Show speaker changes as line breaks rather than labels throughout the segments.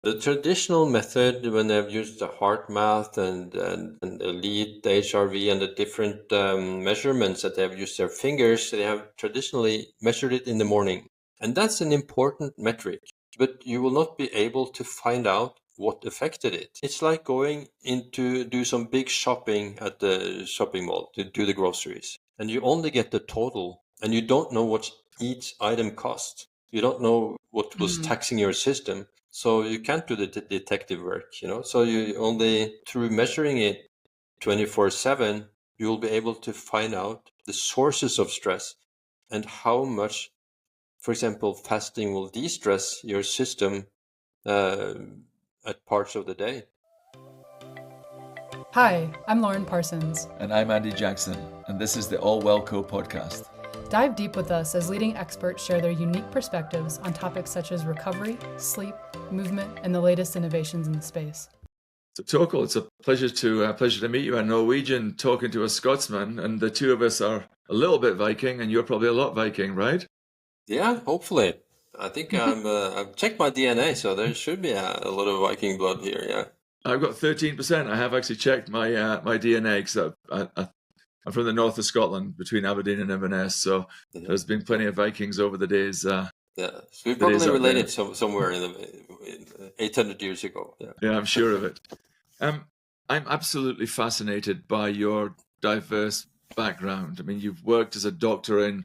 The traditional method, when they've used the heart math and elite HRV and the different measurements that they have used their fingers, they have traditionally measured it in the morning. And that's an important metric, but you will not be able to find out what affected it. It's like going in to do some big shopping at the shopping mall to do the groceries, and you only get the total, and you don't know what each item cost. You don't know what was taxing your system. So you can't do the detective work, So you only, through measuring it 24/7, you'll be able to find out the sources of stress and how much, for example, fasting will de-stress your system at parts of the day.
Hi, I'm Lauren Parsons.
And I'm Andy Jackson, and this is the All Well Co podcast.
Dive deep with us as leading experts share their unique perspectives on topics such as recovery, sleep, movement, and the latest innovations in the space.
So Torkil, it's a pleasure to meet you on Norwegian, talking to a Scotsman, and the two of us are a little bit Viking, and you're probably a lot Viking, right?
Yeah, hopefully. I think I've checked my DNA, so there should be a lot of Viking blood here. Yeah,
I've got 13%. I have actually checked my DNA because I'm from the north of Scotland, between Aberdeen and Inverness, so there's been plenty of Vikings over the days.
So we probably related somewhere in 800 years ago.
Yeah, I'm sure of it. I'm absolutely fascinated by your diverse background. I mean, you've worked as a doctor in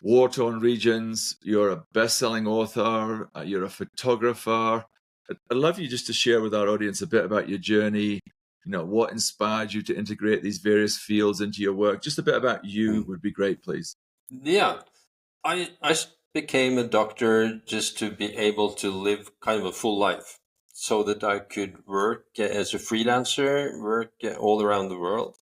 war-torn regions. You're a best-selling author. You're a photographer. I'd love you just to share with our audience a bit about your journey. What inspired you to integrate these various fields into your work? Just a bit about you would be great, please.
Yeah, I became a doctor just to be able to live kind of a full life so that I could work as a freelancer, work all around the world,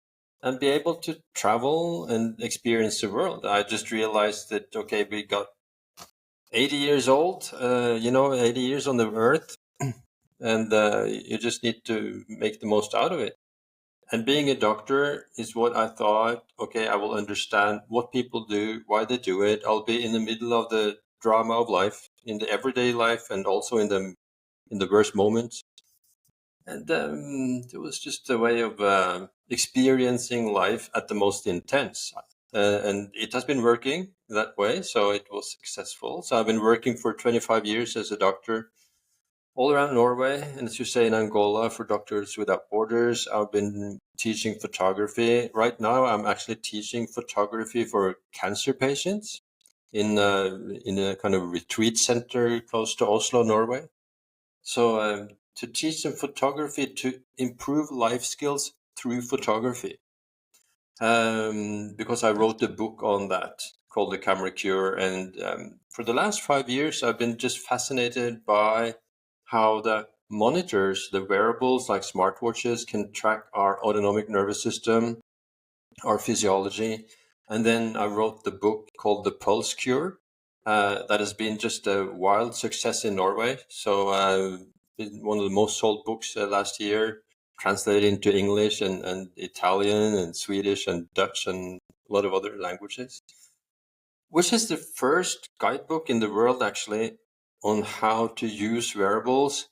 and be able to travel and experience the world. I just realized that, okay, we got 80 years old, 80 years on the earth, and you just need to make the most out of it. And being a doctor is what I thought, okay, I will understand what people do, why they do it. I'll be in the middle of the drama of life, in the everyday life, and also in the worst moments. And it was just a way of experiencing life at the most intense. And it has been working that way, so it was successful. So I've been working for 25 years as a doctor all around Norway, and as you say, in Angola for Doctors Without Borders. I've been teaching photography. Right now, I'm actually teaching photography for cancer patients in a kind of retreat center close to Oslo, Norway. So to teach them photography to improve life skills through photography. Because I wrote a book on that called The Camera Cure. And for the last 5 years, I've been just fascinated by how the monitors, the wearables like smartwatches, can track our autonomic nervous system, our physiology. And then I wrote the book called The Pulse Cure. That has been just a wild success in Norway. So been one of the most sold books last year, translated into English and Italian and Swedish and Dutch and a lot of other languages, which is the first guidebook in the world actually on how to use wearables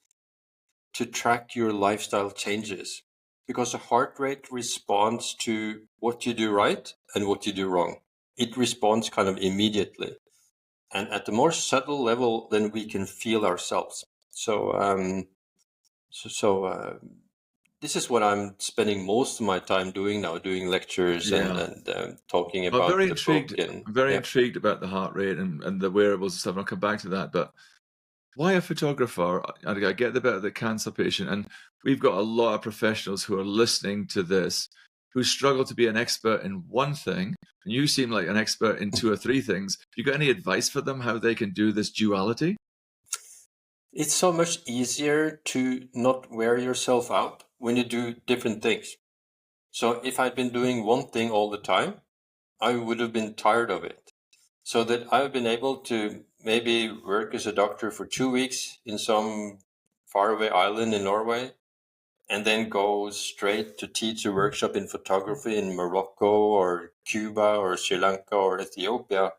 to track your lifestyle changes, because the heart rate responds to what you do right and what you do wrong. It responds kind of immediately, and at the more subtle level than we can feel ourselves. So this is what I'm spending most of my time doing now, doing lectures and talking about
I'm very
the
intrigued.
book. And
I'm very intrigued about the heart rate and the wearables and stuff. And I'll come back to that. But why a photographer? I get the bit of the cancer patient, and we've got a lot of professionals who are listening to this who struggle to be an expert in one thing, and you seem like an expert in two or three things. You got any advice for them how they can do this duality?
It's so much easier to not wear yourself out when you do different things. So if I'd been doing one thing all the time, I would have been tired of it. So that I've been able to maybe work as a doctor for 2 weeks in some faraway island in Norway, and then go straight to teach a workshop in photography in Morocco or Cuba or Sri Lanka or Ethiopia,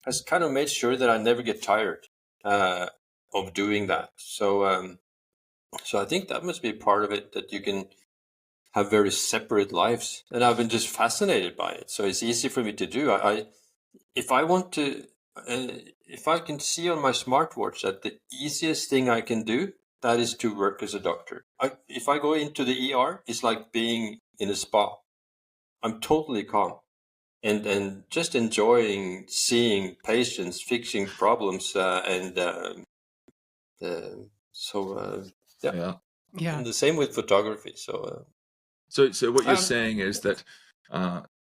has kind of made sure that I never get tired of doing that. So So I think that must be part of it, that you can have very separate lives, and I've been just fascinated by it. So it's easy for me to do. If I want to, if I can see on my smartwatch that the easiest thing I can do, that is to work as a doctor. If I go into the ER, it's like being in a spa. I'm totally calm and just enjoying seeing patients, fixing problems, uh, so yeah.
Yeah.
Yeah.
And the same with photography.
So what you're
Um,
saying is that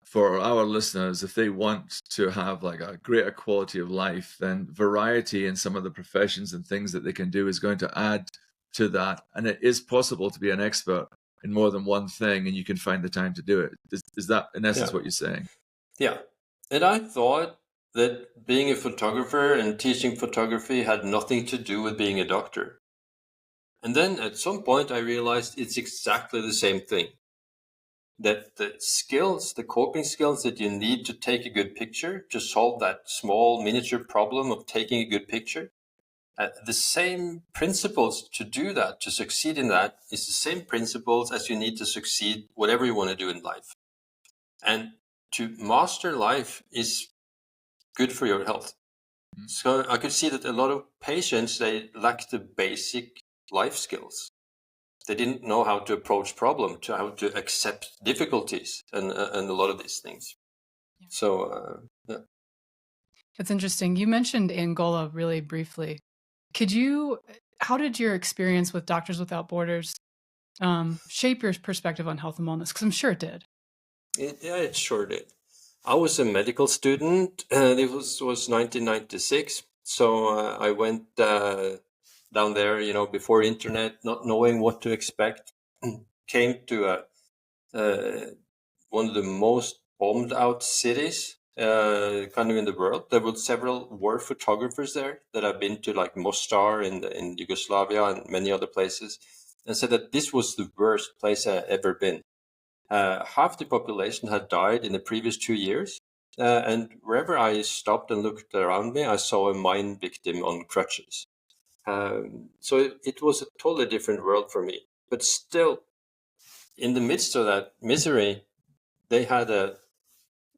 for our listeners, if they want to have like a greater quality of life, then variety in some of the professions and things that they can do is going to add to that. And it is possible to be an expert in more than one thing, and you can find the time to do it. Is that in essence
yeah,
what you're saying?
yeah. And I thought that being a photographer and teaching photography had nothing to do with being a doctor. And then at some point I realized it's exactly the same thing. That the skills, the coping skills that you need to take a good picture, to solve that small miniature problem of taking a good picture, the same principles to do that, to succeed in that, is the same principles as you need to succeed whatever you want to do in life. And to master life is good for your health. So I could see that a lot of patients, they lack the basic life skills. They didn't know how to approach problem, to how to accept difficulties, and a lot of these things. So yeah.
It's interesting. You mentioned Angola really briefly. How did your experience with Doctors Without Borders shape your perspective on health and wellness? Because I'm sure it did.
Yeah, it sure did. I was a medical student, and it was 1996. So I went down there, before internet, not knowing what to expect. Came to one of the most bombed out cities, kind of in the world. There were several war photographers there that I've been to, like Mostar in Yugoslavia and many other places, and said that this was the worst place I'd ever been. Half the population had died in the previous 2 years. And wherever I stopped and looked around me, I saw a mine victim on crutches. So it was a totally different world for me. But still, in the midst of that misery, they had a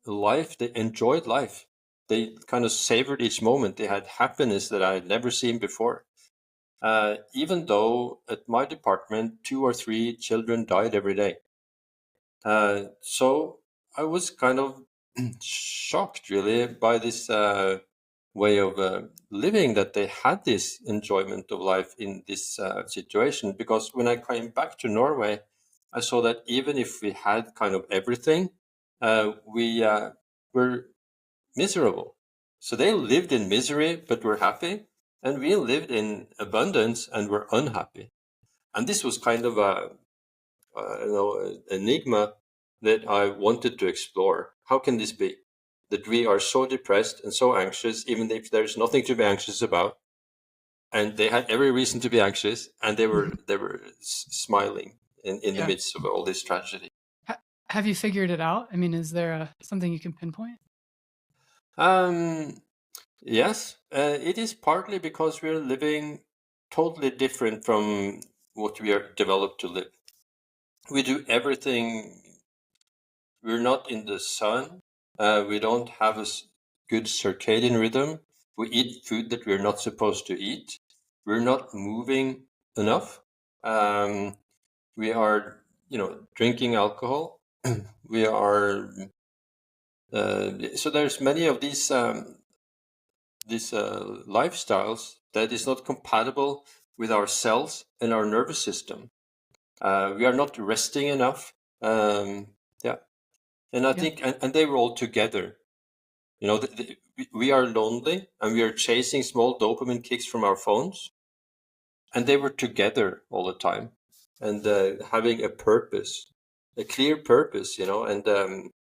life, they enjoyed life. They kind of savored each moment. They had happiness that I had never seen before. Even though at my department, 2 or 3 children died every day. So I was kind of shocked, really, by this way of living, that they had this enjoyment of life in this situation. Because when I came back to Norway, I saw that even if we had kind of everything, we were miserable. So they lived in misery but were happy, and we lived in abundance and were unhappy. And this was kind of enigma that I wanted to explore. How can this be? That we are so depressed and so anxious, even if there's nothing to be anxious about, and they had every reason to be anxious, and they were smiling in the
Yeah.
midst of all this tragedy.
Have you figured it out? I mean, is there something you can pinpoint?
Yes, it is partly because we're living totally different from what we are developed to live. We do everything. We're not in the sun. We don't have a good circadian rhythm. We eat food that we're not supposed to eat. We're not moving enough. We are, drinking alcohol. We are. So there's many of these lifestyles that is not compatible with our cells and our nervous system. We are not resting enough. Yeah. And I think, and they were all together. We are lonely and we are chasing small dopamine kicks from our phones, and they were together all the time, and having a purpose, a clear purpose, and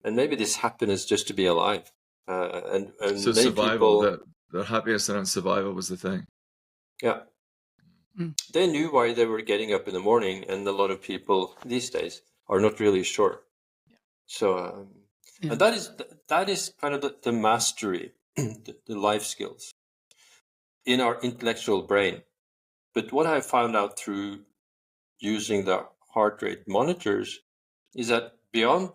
maybe this happiness just to be alive. And
So
many
survival,
people,
the happiness around survival was the thing.
yeah, they knew why they were getting up in the morning, and a lot of people these days are not really sure. So, and that is kind of the mastery, the life skills in our intellectual brain. But what I found out through using the heart rate monitors is that beyond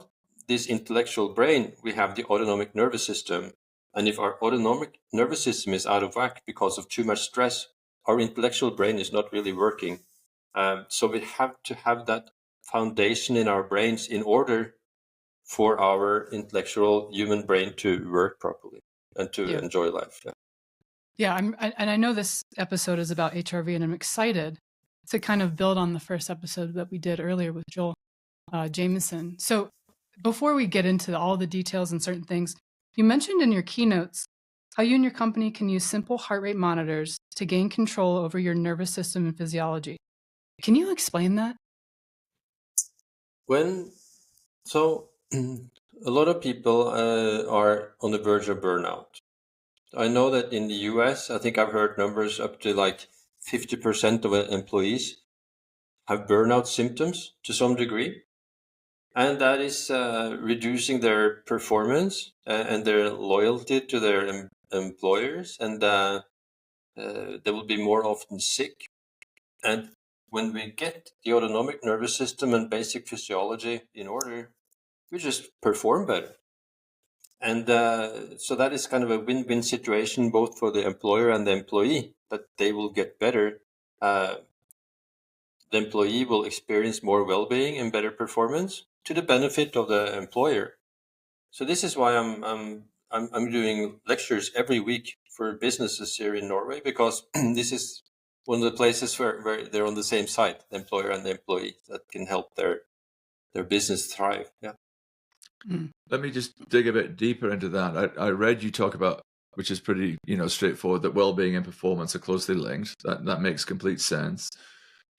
this intellectual brain, we have the autonomic nervous system. And if our autonomic nervous system is out of whack because of too much stress, our intellectual brain is not really working. So we have to have that foundation in our brains in order for our intellectual human brain to work properly and to enjoy life.
Yeah, and I know this episode is about HRV, and I'm excited to kind of build on the first episode that we did earlier with Joel Jameson. So before we get into all the details and certain things, you mentioned in your keynotes how you and your company can use simple heart rate monitors to gain control over your nervous system and physiology. Can you explain that?
So a lot of people are on the verge of burnout. I know that in the US, I think I've heard numbers up to like 50% of employees have burnout symptoms to some degree. And that is reducing their performance and their loyalty to their employers. And they will be more often sick. And when we get the autonomic nervous system and basic physiology in order, we just perform better. And so that is kind of a win-win situation, both for the employer and the employee, that they will get better. The employee will experience more well-being and better performance to the benefit of the employer. So this is why I'm doing lectures every week for businesses here in Norway, because this is one of the places where they're on the same side, the employer and the employee, that can help their business thrive. Yeah.
Let me just dig a bit deeper into that. I read you talk about, which is pretty, straightforward, that well-being and performance are closely linked. That makes complete sense.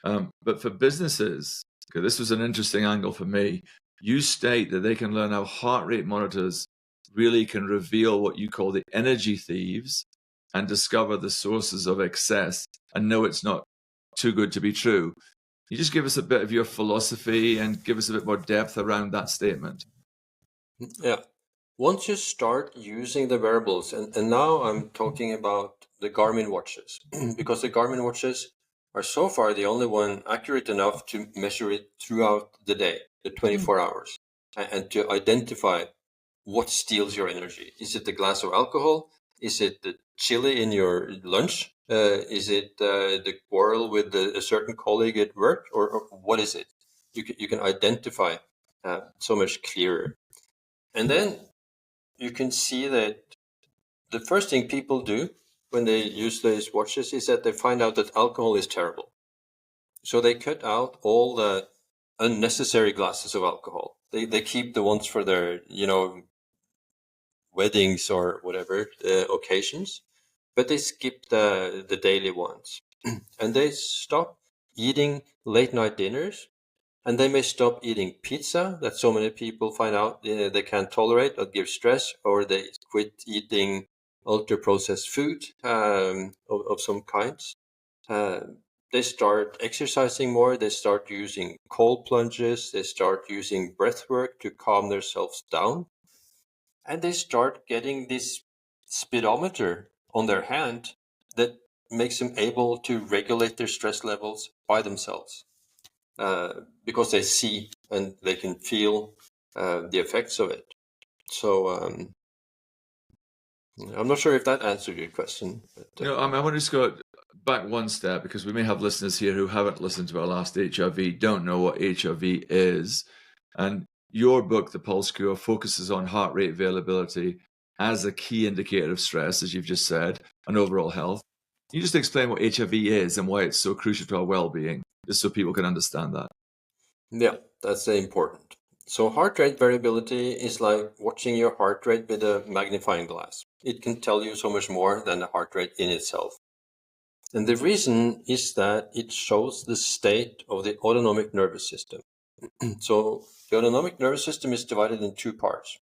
But for businesses, okay, this was an interesting angle for me. You state that they can learn how heart rate monitors really can reveal what you call the energy thieves and discover the sources of excess and know it's not too good to be true. Can you just give us a bit of your philosophy and give us a bit more depth around that statement?
Yeah. Once you start using the wearables, and now I'm talking about the Garmin watches, because the Garmin watches are so far the only one accurate enough to measure it throughout the day, the 24 hours, and to identify what steals your energy. Is it the glass of alcohol? Is it the chili in your lunch? Is it the quarrel with a certain colleague at work? Or what is it? You can identify so much clearer. And then you can see that the first thing people do when they use these watches is that they find out that alcohol is terrible. So they cut out all the unnecessary glasses of alcohol. They keep the ones for their, weddings or whatever occasions, but they skip the daily ones. And they stop eating late night dinners. And they may stop eating pizza that so many people find out they can't tolerate or give stress, or they quit eating ultra-processed food of some kinds. They start exercising more. They start using cold plunges. They start using breath work to calm themselves down. And they start getting this speedometer on their hand that makes them able to regulate their stress levels by themselves. Because they see and they can feel the effects of it. So I'm not sure if that answered your question. But,
I want to just go back one step, because we may have listeners here who haven't listened to our last HRV, don't know what HRV is. And your book, The Pulse Cure, focuses on heart rate variability as a key indicator of stress, as you've just said, and overall health. Can you just explain what HRV is and why it's so crucial to our well-being, just so people can understand that?
Yeah, that's important. So heart rate variability is like watching your heart rate with a magnifying glass. It can tell you so much more than the heart rate in itself. And the reason is that it shows the state of the autonomic nervous system. So the autonomic nervous system is divided in two parts.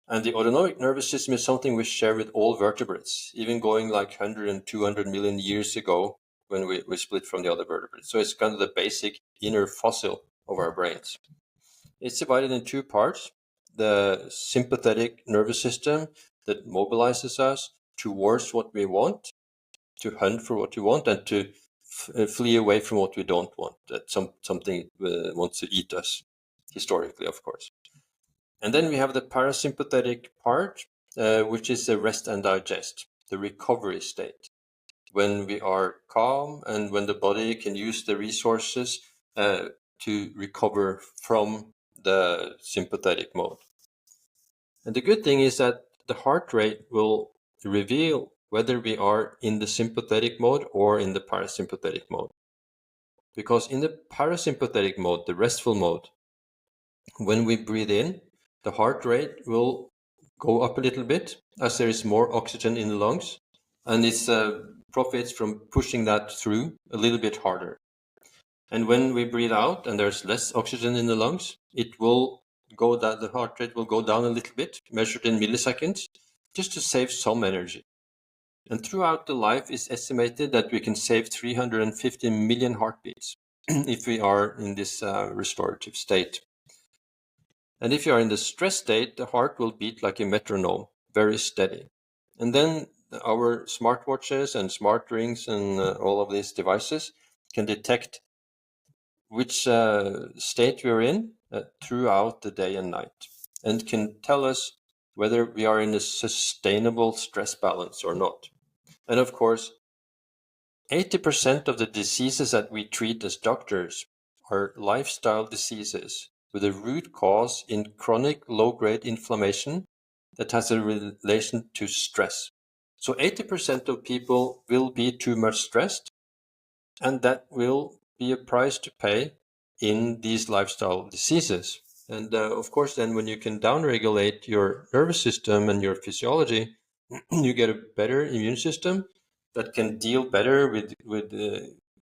And the autonomic nervous system is something we share with all vertebrates, even going like 100 and 200 million years ago when we split from the other vertebrates. So it's kind of the basic inner fossil of our brains. It's divided in two parts: the sympathetic nervous system that mobilizes us towards what we want, to hunt for what we want, and to flee away from what we don't want, that something wants to eat us, historically, of course. And then we have the parasympathetic part, which is the rest and digest, the recovery state, when we are calm and when the body can use the resources to recover from the sympathetic mode. And the good thing is that the heart rate will reveal whether we are in the sympathetic mode or in the parasympathetic mode. Because in the parasympathetic mode, the restful mode, when we breathe in, the heart rate will go up a little bit as there is more oxygen in the lungs, and it profits from pushing that through a little bit harder. And when we breathe out and there's less oxygen in the lungs, it will go down, the heart rate will go down a little bit, measured in milliseconds, just to save some energy. And throughout the life, it's estimated that we can save 350 million heartbeats if we are in this restorative state. And if you are in the stress state, the heart will beat like a metronome, very steady. And then our smartwatches and smart rings and all of these devices can detect which state we're in throughout the day and night, and can tell us whether we are in a sustainable stress balance or not. And of course, 80% of the diseases that we treat as doctors are lifestyle diseases with a root cause in chronic low-grade inflammation that has a relation to stress. So 80% of people will be too much stressed, and that will be a price to pay in these lifestyle diseases. And of course, then when you can downregulate your nervous system and your physiology, you get a better immune system that can deal better with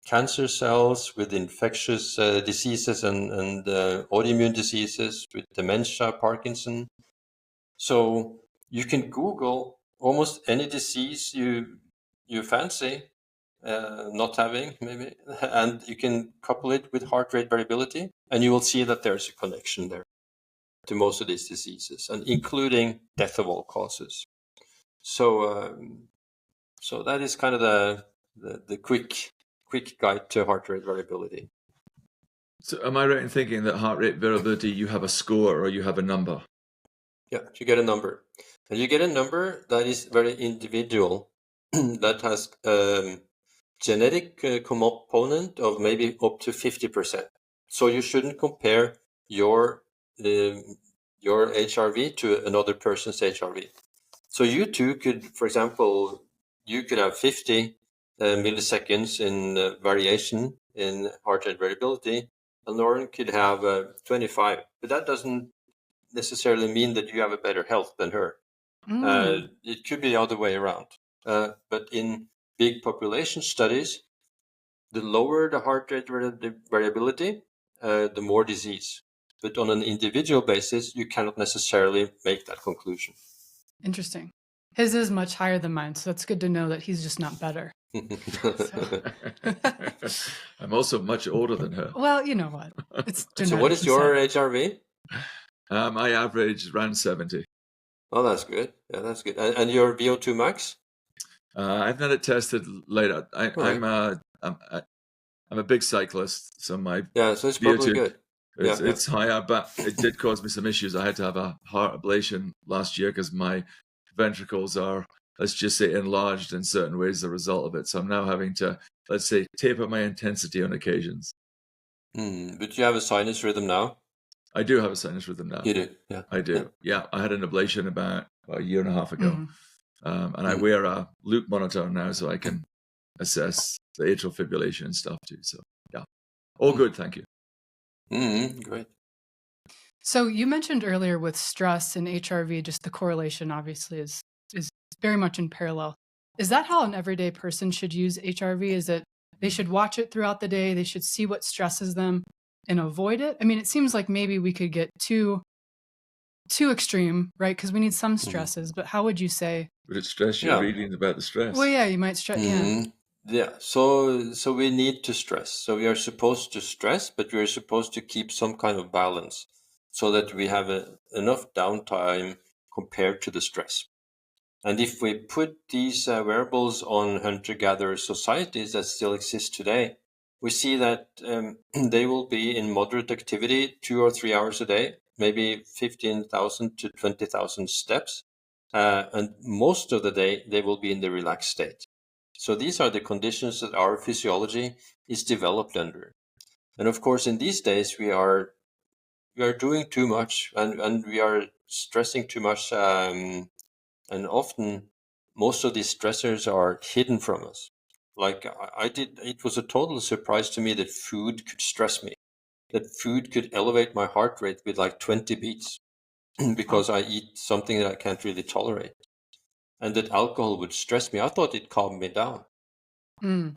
cancer cells, with infectious diseases and autoimmune diseases, with dementia, Parkinson. So you can Google almost any disease you fancy not having, maybe, and you can couple it with heart rate variability, and you will see that there's a connection there to most of these diseases, and including death of all causes. So so that is kind of the quick guide to heart rate variability.
So am I right in thinking that heart rate variability, you have a score or you have a number?
Yeah, you get a number. And you get a number that is very individual, that has genetic component of maybe up to 50%. So you shouldn't compare your HRV to another person's HRV. So you too could, for example, you could have 50 milliseconds in variation in heart rate variability, and Lauren could have 25. But that doesn't necessarily mean that you have a better health than her. It could be the other way around. But in big population studies, the lower the heart rate variability, the more disease. But on an individual basis, you cannot necessarily make that conclusion.
Interesting. His is much higher than mine, so that's good to know that he's just not better.
I'm also much older than her.
Well, you know what? It's
So what is your HRV?
I average around 70.
Oh, that's good. Yeah, that's good. And your VO2 max?
I've had it tested later. I'm a big cyclist, so my
so it's
VO2
probably good.
It's higher, but it did cause me some issues. I had to have a heart ablation last year because my ventricles are, let's just say, enlarged in certain ways as a result of it. So I'm now having to, let's say, taper my intensity on occasions.
But you have a sinus rhythm now?
I do have a sinus rhythm now.
You do? Yeah.
I do. Yeah. I had an ablation about a year and a half ago. And I wear a loop monitor now so I can assess the atrial fibrillation and stuff too. So yeah, all good. Thank you.
Great.
So you mentioned earlier with stress and HRV, just the correlation obviously is very much in parallel. Is that how an everyday person should use HRV? Is it they should watch it throughout the day, they should see what stresses them and avoid it? I mean, it seems like maybe we could get too extreme, right? Because we need some stresses, but how would you say?
Would it stress you reading about the stress?
Well, yeah, you might stress.
Yeah. So we need to stress. So we are supposed to stress, but we are supposed to keep some kind of balance so that we have enough downtime compared to the stress. And if we put these wearables on hunter-gatherer societies that still exist today, we see that they will be in moderate activity 2 or 3 hours a day, maybe 15,000 to 20,000 steps. And most of the day, they will be in the relaxed state. So these are the conditions that our physiology is developed under. And of course, in these days, we are doing too much, and we are stressing too much, and often most of these stressors are hidden from us. Like it was a total surprise to me that food could stress me, that food could elevate my heart rate with like 20 beats because I eat something that I can't really tolerate, and that alcohol would stress me. I thought it calmed me down.
Mm.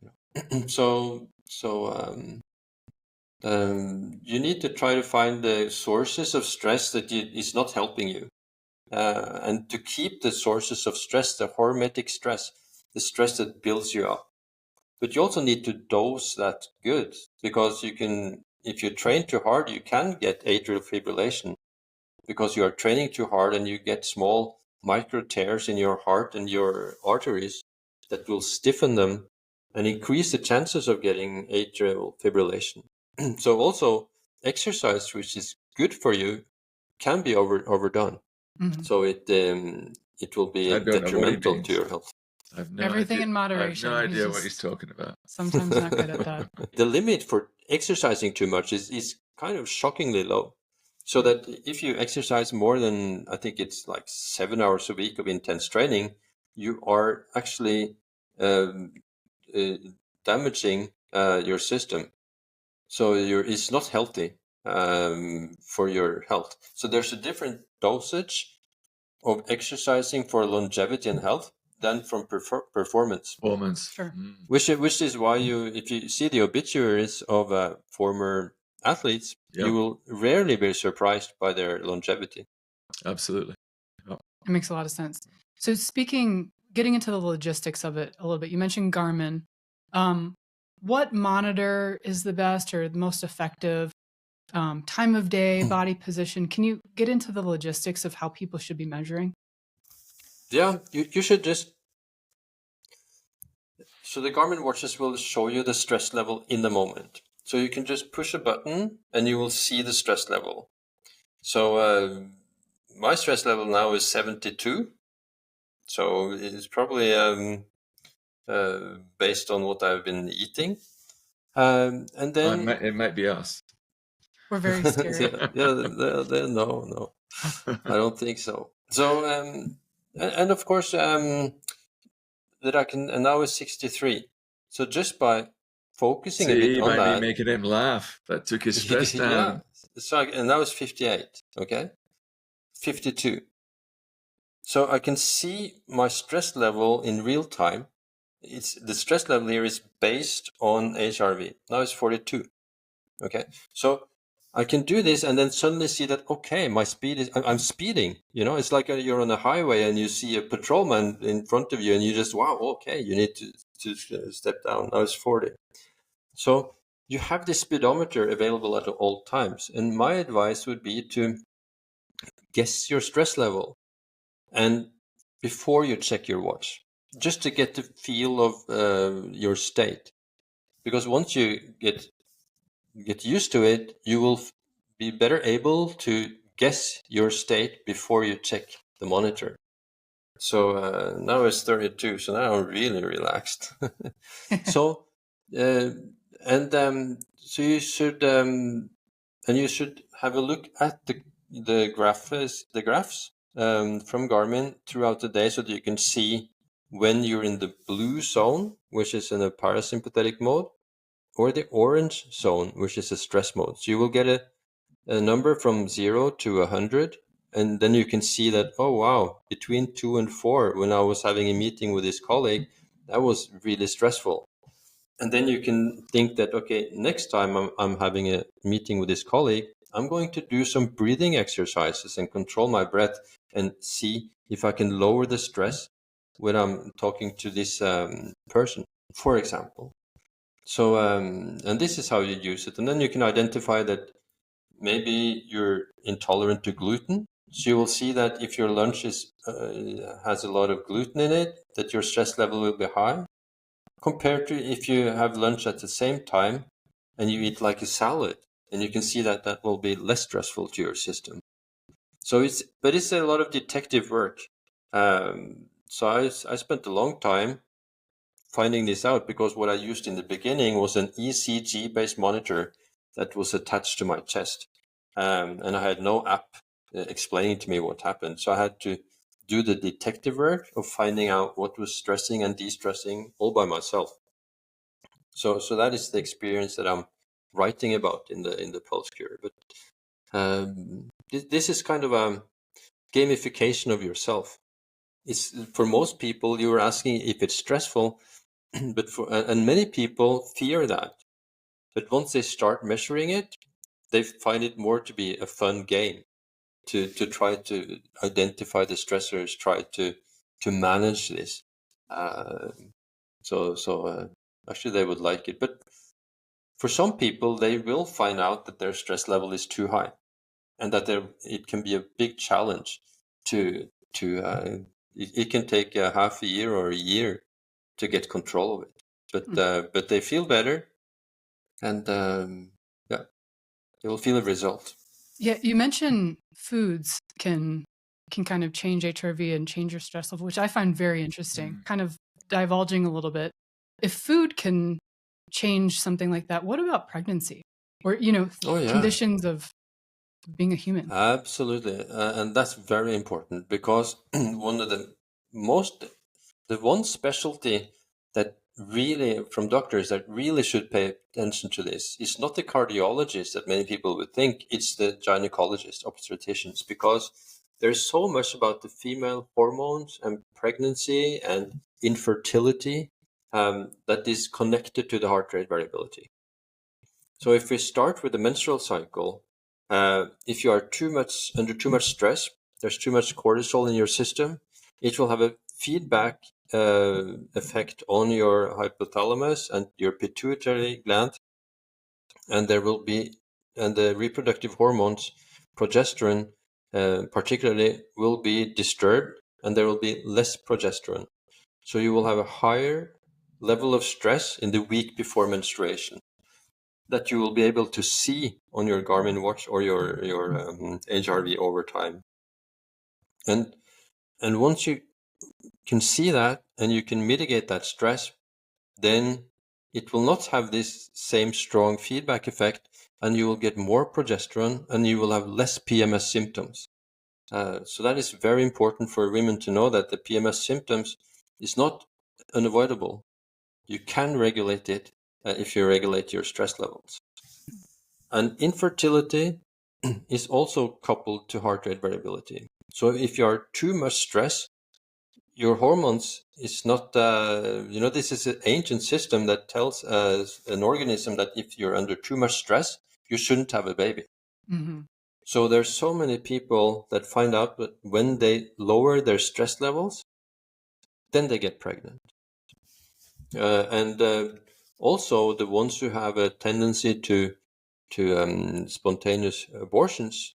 You need to try to find the sources of stress that is not helping you, and to keep the sources of stress, the hormetic stress, the stress that builds you up. But you also need to dose that good, because if you train too hard, you can get atrial fibrillation because you are training too hard, and you get small micro tears in your heart and your arteries that will stiffen them and increase the chances of getting atrial fibrillation. So also exercise, which is good for you, can be overdone.
Mhm.
So it will be
I don't know what he
detrimental to
means.
your health.
I have no
Everything
idea.
in moderation.
I have no
He's
idea what
just
he's talking about.
sometimes not good at that.
The limit for exercising too much is kind of shockingly low. So that if you exercise more than, I think it's like 7 hours a week of intense training, you are actually um, uh, damaging your system. So it's not healthy for your health. So there's a different dosage of exercising for longevity and health than from performance.
Performance.
Sure.
Which is why if you see the obituaries of former athletes,
Yep.
you will rarely be surprised by their longevity.
Absolutely.
It makes a lot of sense. So getting into the logistics of it a little bit, you mentioned Garmin. What monitor is the best or the most effective? Time of day, body position. Can you get into the logistics of how people should be measuring?
Yeah, you should just. So the Garmin watches will show you the stress level in the moment. So you can just push a button and you will see the stress level. So my stress level now is 72. So it's probably based on what I've been eating. And then
it might be us.
We're very scared.
no, I don't think so. So and of course that I can, and now it's 63. So just by focusing a bit
See,
on
might
that,
be making him laugh. That took his stress down.
yeah. So and now it's 58. Okay, 52. So I can see my stress level in real time. The stress level here is based on HRV. Now it's 42. Okay, so I can do this and then suddenly see that, okay, my speed is, I'm speeding. It's like you're on a highway and you see a patrolman in front of you and you just, wow, okay, you need to step down. Now it's 40. So you have this speedometer available at all times. And my advice would be to guess your stress level and before you check your watch, just to get the feel of your state. Because once you get used to it, you will be better able to guess your state before you check the monitor. So now it's 32, so now I'm really relaxed. So so you should have a look at the graphs from Garmin throughout the day, so that you can see when you're in the blue zone, which is in a parasympathetic mode, or the orange zone, which is a stress mode. So you will get a number from 0 to 100, and then you can see that, oh wow, between 2 and 4, when I was having a meeting with this colleague, that was really stressful. And then you can think that, okay, next time I'm having a meeting with this colleague, I'm going to do some breathing exercises and control my breath and see if I can lower the stress when I'm talking to this person, for example. So, and this is how you use it. And then you can identify that maybe you're intolerant to gluten. So you will see that if your lunch has a lot of gluten in it, that your stress level will be high, compared to if you have lunch at the same time and you eat like a salad, and you can see that that will be less stressful to your system. So it's a lot of detective work. So I spent a long time finding this out, because what I used in the beginning was an ECG-based monitor that was attached to my chest. And I had no app explaining to me what happened. So I had to do the detective work of finding out what was stressing and de-stressing all by myself. So that is the experience that I'm writing about in the Pulse Cure. But this is kind of a gamification of yourself. It's, for most people, you were asking if it's stressful, but and many people fear that. But once they start measuring it, they find it more to be a fun game to try to identify the stressors, try to manage this. Actually, they would like it. But for some people, they will find out that their stress level is too high, and that it can be a big challenge to it can take a half a year or a year to get control of it. But they feel better, and yeah, they will feel a result.
Yeah, you mentioned foods can kind of change HRV and change your stress level, which I find very interesting. Kind of divulging a little bit. If food can change something like that, what about pregnancy? Or, conditions of being a human?
Absolutely. And that's very important, because one of the one specialty that really, from doctors, that really should pay attention to this is not the cardiologist that many people would think, it's the gynecologist, obstetricians, because there's so much about the female hormones and pregnancy and infertility that is connected to the heart rate variability. So if we start with the menstrual cycle, if you are under too much stress, there's too much cortisol in your system, it will have a feedback effect on your hypothalamus and your pituitary gland, and the reproductive hormones, progesterone particularly, will be disturbed, and there will be less progesterone. So you will have a higher level of stress in the week before menstruation, that you will be able to see on your Garmin watch or your HRV over time. And once you can see that and you can mitigate that stress, then it will not have this same strong feedback effect, and you will get more progesterone and you will have less PMS symptoms. So that is very important for women to know, that the PMS symptoms is not unavoidable. You can regulate it if you regulate your stress levels. And infertility is also coupled to heart rate variability. So if you are too much stress, your hormones is not, this is an ancient system that tells an organism that if you're under too much stress, you shouldn't have a baby.
Mm-hmm. So
there's so many people that find out that when they lower their stress levels, then they get pregnant. And also the ones who have a tendency to spontaneous abortions,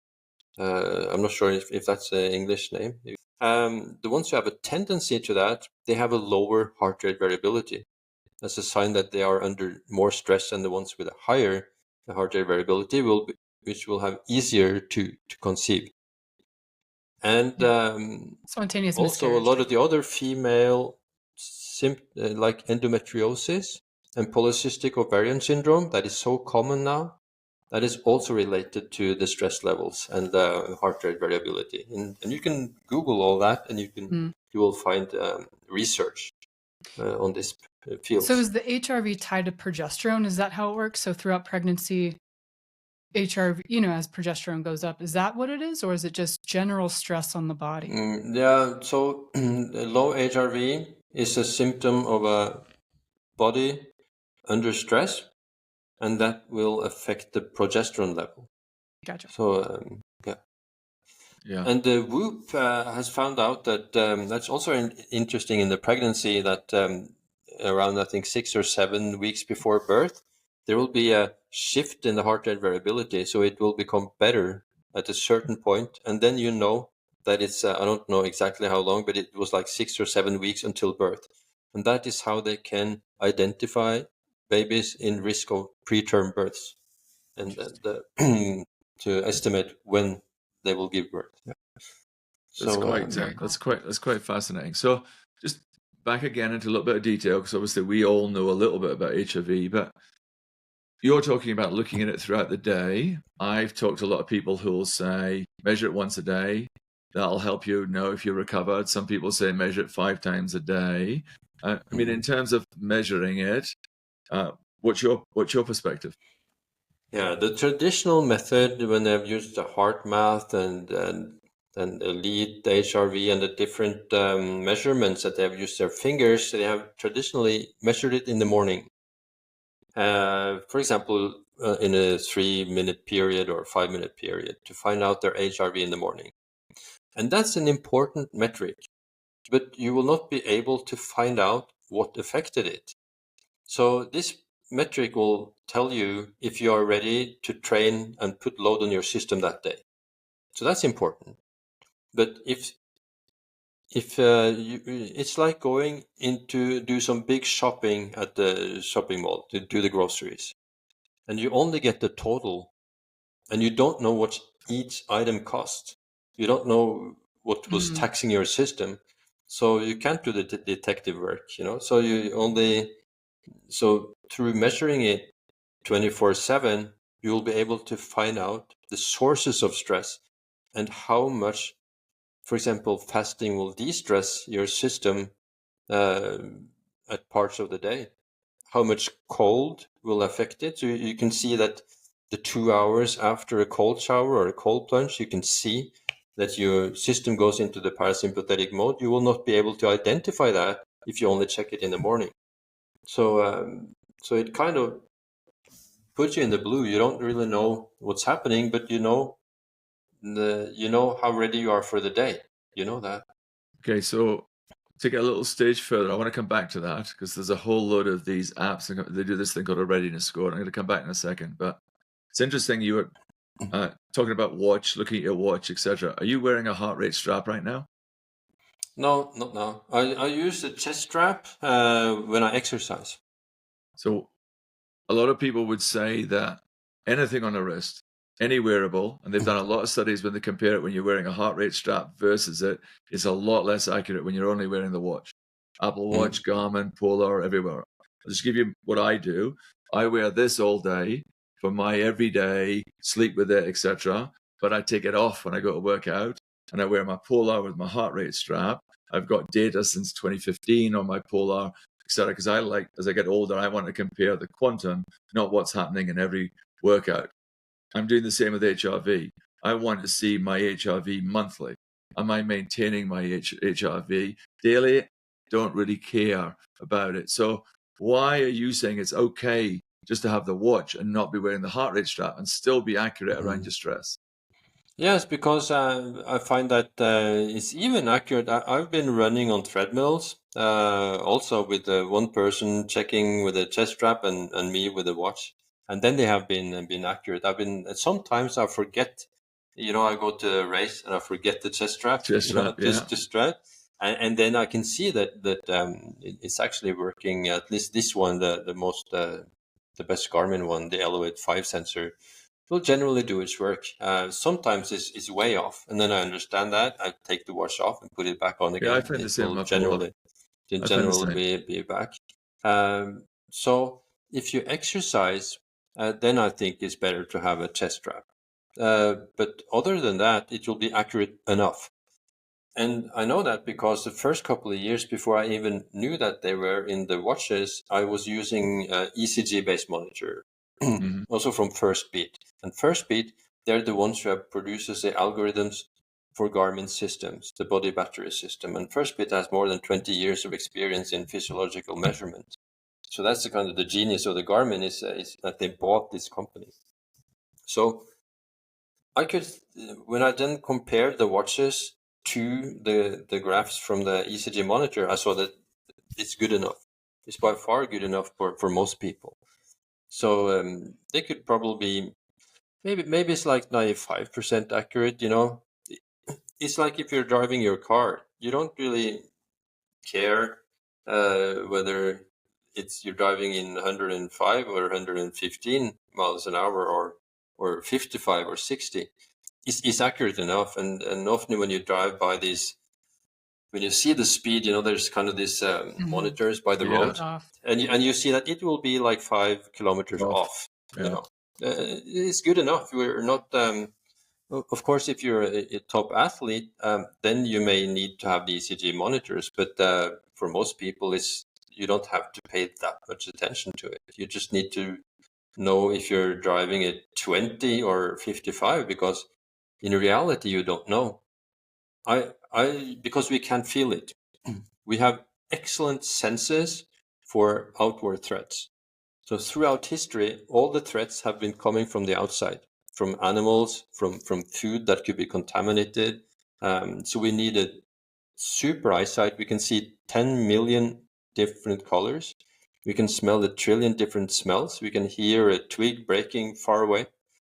I'm not sure if that's an English name. The ones who have a tendency to that, they have a lower heart rate variability. That's a sign that they are under more stress than the ones with a higher heart rate variability, which will have easier to conceive. And
spontaneous
also a lot of the other female like endometriosis and polycystic ovarian syndrome, that is so common now, that is also related to the stress levels and the heart rate variability. And you can Google all that, and you will find research on this field.
So is the HRV tied to progesterone? Is that how it works? So throughout pregnancy, HRV, as progesterone goes up, is that what it is? Or is it just general stress on the body?
Yeah, so low HRV is a symptom of a body under stress, and that will affect the progesterone level.
Gotcha.
So, yeah. And the WHOOP has found out that that's also interesting in the pregnancy, that around, I think, 6 or 7 weeks before birth, there will be a shift in the heart rate variability. So it will become better at a certain point, and then you know that it's, I don't know exactly how long, but it was like 6 or 7 weeks until birth. And that is how they can identify babies in risk of preterm births, and to estimate when they will give birth. Yeah.
That's
So
Very cool.
that's quite fascinating. So just back again into a little bit of detail, because obviously we all know a little bit about HIV, but you're talking about looking at it throughout the day. I've talked to a lot of people who will say measure it once a day. That'll help you know if you're recovered. Some people say measure it 5 times a day. I mean, in terms of measuring it, what's your perspective?
yeah, the traditional method, when they've used the heart math and the lead, the HRV, and the different measurements that they have used their fingers, they have traditionally measured it in the morning. For example, in a 3-minute period or 5-minute period, to find out their HRV in the morning. And that's an important metric, but you will not be able to find out what affected it. So this metric will tell you if you are ready to train and put load on your system that day. So that's important. But if it's like going into do some big shopping at the shopping mall to do the groceries, and you only get the total, and you don't know what each item cost. You don't know what was taxing your system, so you can't do the detective work. So through measuring it 24/7, you will be able to find out the sources of stress and how much, for example, fasting will de-stress your system at parts of the day. How much cold will affect it. So you can see that the 2 hours after a cold shower or a cold plunge, you can see that your system goes into the parasympathetic mode. You will not be able to identify that if you only check it in the morning. So it kind of puts you in the blue. You don't really know what's happening, but you know how ready you are for the day. You know that.
Okay, so to get a little stage further, I want to come back to that because there's a whole load of these apps. They do this thing called a readiness score. I'm going to come back in a second, but it's interesting you were talking about watch, looking at your watch, etc. Are you wearing a heart rate strap right now?
No, not now. I use a chest strap when I exercise.
So a lot of people would say that anything on a wrist, any wearable, and they've done a lot of studies when they compare it when you're wearing a heart rate strap versus it, it's a lot less accurate when you're only wearing the watch. Apple Watch, Garmin, Polar, everywhere. I'll just give you what I do. I wear this all day for my everyday, sleep with it, etc. But I take it off when I go to work out, and I wear my Polar with my heart rate strap. I've got data since 2015 on my Polar, etc. Because I like, as I get older, I want to compare the quantum, not what's happening in every workout. I'm doing the same with HRV. I want to see my HRV monthly. Am I maintaining my HRV daily? Don't really care about it. So why are you saying it's okay just to have the watch and not be wearing the heart rate strap and still be accurate around your stress?
Yes, because I find that it's even accurate. I've been running on treadmills, also with one person checking with a chest strap and me with a watch, and then they have been accurate. Sometimes I forget, I go to a race and I forget the chest strap,
Chest strap, yeah.
just strap, and then I can see that it's actually working. At least this one, the best Garmin one, the Elevate 5 sensor, will generally do its work. Sometimes it's way off, and then I understand that. I take the watch off and put it back on
Yeah, I
again.
find the
It
same
will
with my Polar.
generally be back. So if you exercise, then I think it's better to have a chest strap. But other than that, it will be accurate enough. And I know that because the first couple of years before I even knew that they were in the watches, I was using ECG-based monitor, also from First Beat. And First Beat, they're the ones who have produces the algorithms for Garmin systems, the body battery system. And First Beat has more than 20 years of experience in physiological measurement. So that's the kind of the genius of the Garmin is that they bought this company. So I could, when I then compared the watches to the graphs from the ECG monitor, I saw that it's good enough. It's by far good enough for most people. So they could probably maybe it's like 95% accurate. It's like if you're driving your car, you don't really care whether you're driving in 105 or 115 miles an hour or 55 or 60. It's accurate enough, and often when you drive by these, when you see the speed, there's kind of these monitors by the road, and you see that it will be like 5 kilometers off. It's good enough. We're not. Of course, if you're a top athlete, then you may need to have the ECG monitors. But for most people, you don't have to pay that much attention to it. You just need to know if you're driving at 20 or 55, because in reality, you don't know. Because we can't feel it. We have excellent senses for outward threats. So throughout history, all the threats have been coming from the outside, from animals, from food that could be contaminated. So we needed super eyesight. We can see 10 million different colors. We can smell a trillion different smells. We can hear a twig breaking far away.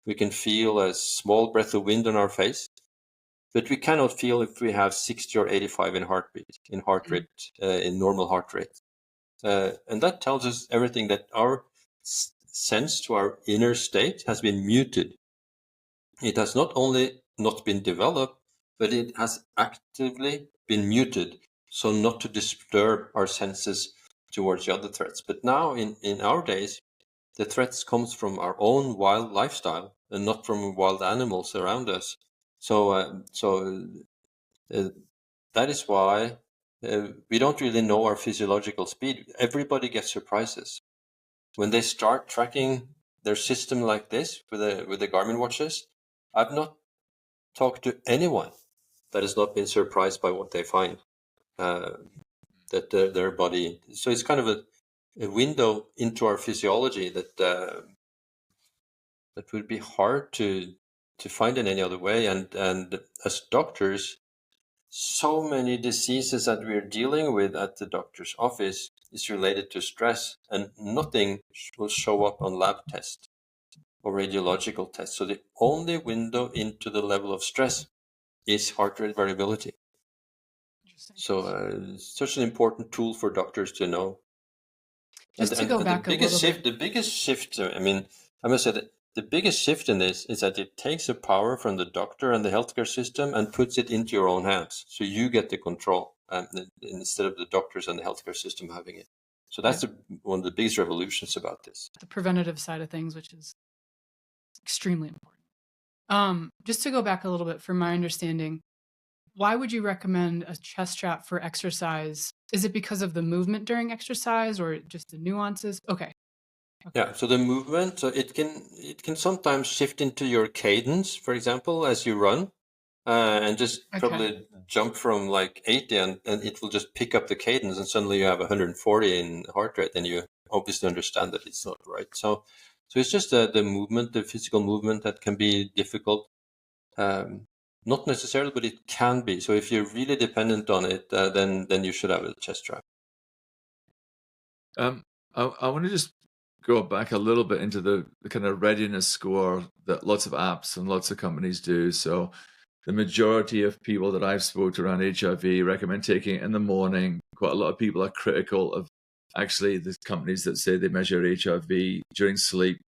We can feel a small breath of wind on our face. But we cannot feel if we have 60 or 85 in heart rate, in normal heart rate. And that tells us everything, that our sense to our inner state has been muted. It has not only not been developed, but it has actively been muted, so not to disturb our senses towards the other threats. But now in our days, the threats comes from our own wild lifestyle and not from wild animals around us. So that is why we don't really know our physiological speed. Everybody gets surprises when they start tracking their system like this with the Garmin watches. I've not talked to anyone that has not been surprised by what they find, that their body. So it's kind of a window into our physiology that would be hard to find in any other way. And as doctors, so many diseases that we're dealing with at the doctor's office is related to stress, and nothing will show up on lab tests or radiological tests. So the only window into the level of stress is heart rate variability. So it's such an important tool for doctors to know.
Just to go back
the biggest shift, I mean, I must say that the biggest shift in this is that it takes the power from the doctor and the healthcare system and puts it into your own hands. So you get the control instead of the doctors and the healthcare system having it. So that's one of the biggest revolutions about this.
The preventative side of things, which is extremely important. Just to go back a little bit, from my understanding, why would you recommend a chest strap for exercise? Is it because of the movement during exercise or just the nuances? Okay.
Yeah, so the movement, so it can sometimes shift into your cadence, for example, as you run, and just probably jump from like 80 and it will just pick up the cadence, and suddenly you have 140 in heart rate, and you obviously understand that it's not right. So it's just the movement, the physical movement, that can be difficult. Not necessarily, but it can be. So if you're really dependent on it, then you should have a chest strap.
I want to just go back a little bit into the kind of readiness score that lots of apps and lots of companies do. So the majority of people that I've spoken to around HIV recommend taking it in the morning. Quite a lot of people are critical of actually the companies that say they measure HIV during sleep.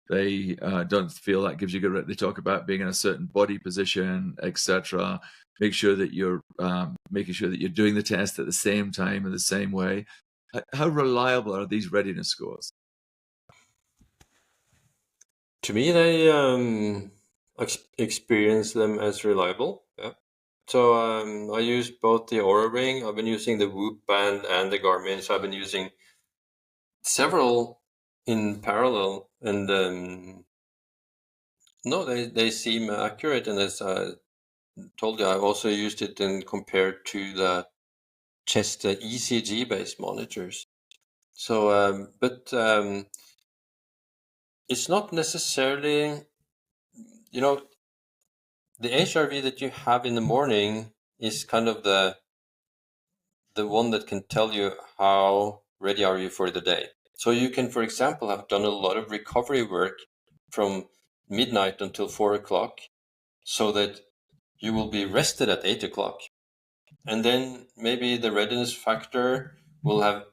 They don't feel that gives you good. They talk about being in a certain body position, etc. Make sure that you're making sure that you're doing the test at the same time in the same way. How reliable are these readiness scores?
To me, they experience them as reliable. Yeah. So I use both the Oura Ring. I've been using the Whoop band and the Garmin. So I've been using several in parallel, and no, they seem accurate. And as I told you, I've also used it and compared to the chest ECG based monitors. So, but it's not necessarily, the HRV that you have in the morning is kind of the one that can tell you how ready are you for the day. So you can, for example, have done a lot of recovery work from midnight until 4 o'clock, so that you will be rested at 8 o'clock. And then maybe the readiness factor will have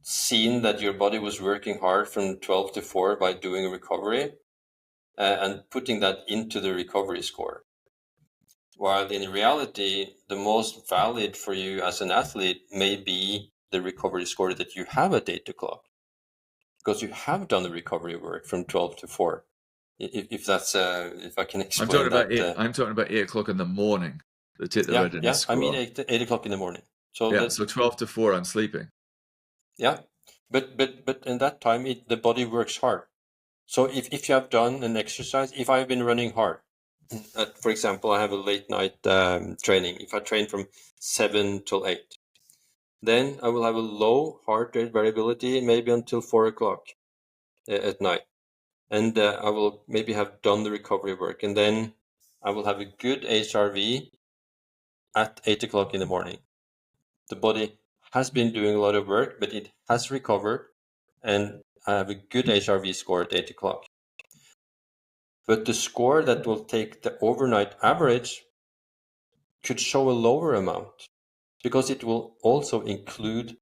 seen that your body was working hard from 12 to 4 by doing recovery, and putting that into the recovery score. While in reality, the most valid for you as an athlete may be the recovery score that you have at 8 o'clock, because you have done the recovery work from 12 to 4. If that's if I can explain
I'm talking about 8 o'clock in the morning. The readiness score.
I mean 8 o'clock in the morning. So
yeah, so 12 to 4, I'm sleeping.
Yeah, but in that time, the body works hard. So if you have done an exercise, if I've been running hard, for example, I have a late night training. If I train from 7 till 8, then I will have a low heart rate variability maybe until 4 o'clock at night. And I will maybe have done the recovery work. And then I will have a good HRV at 8 o'clock in the morning. The body has been doing a lot of work, but it has recovered, and I have a good HRV score at 8 o'clock. But the score that will take the overnight average could show a lower amount, because it will also include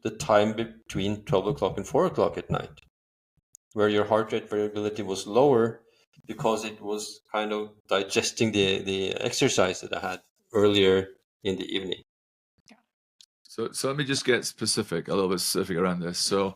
the time between 12 o'clock and 4 o'clock at night, where your heart rate variability was lower because it was kind of digesting the exercise that I had earlier in the evening.
So let me just get a little bit specific around this. So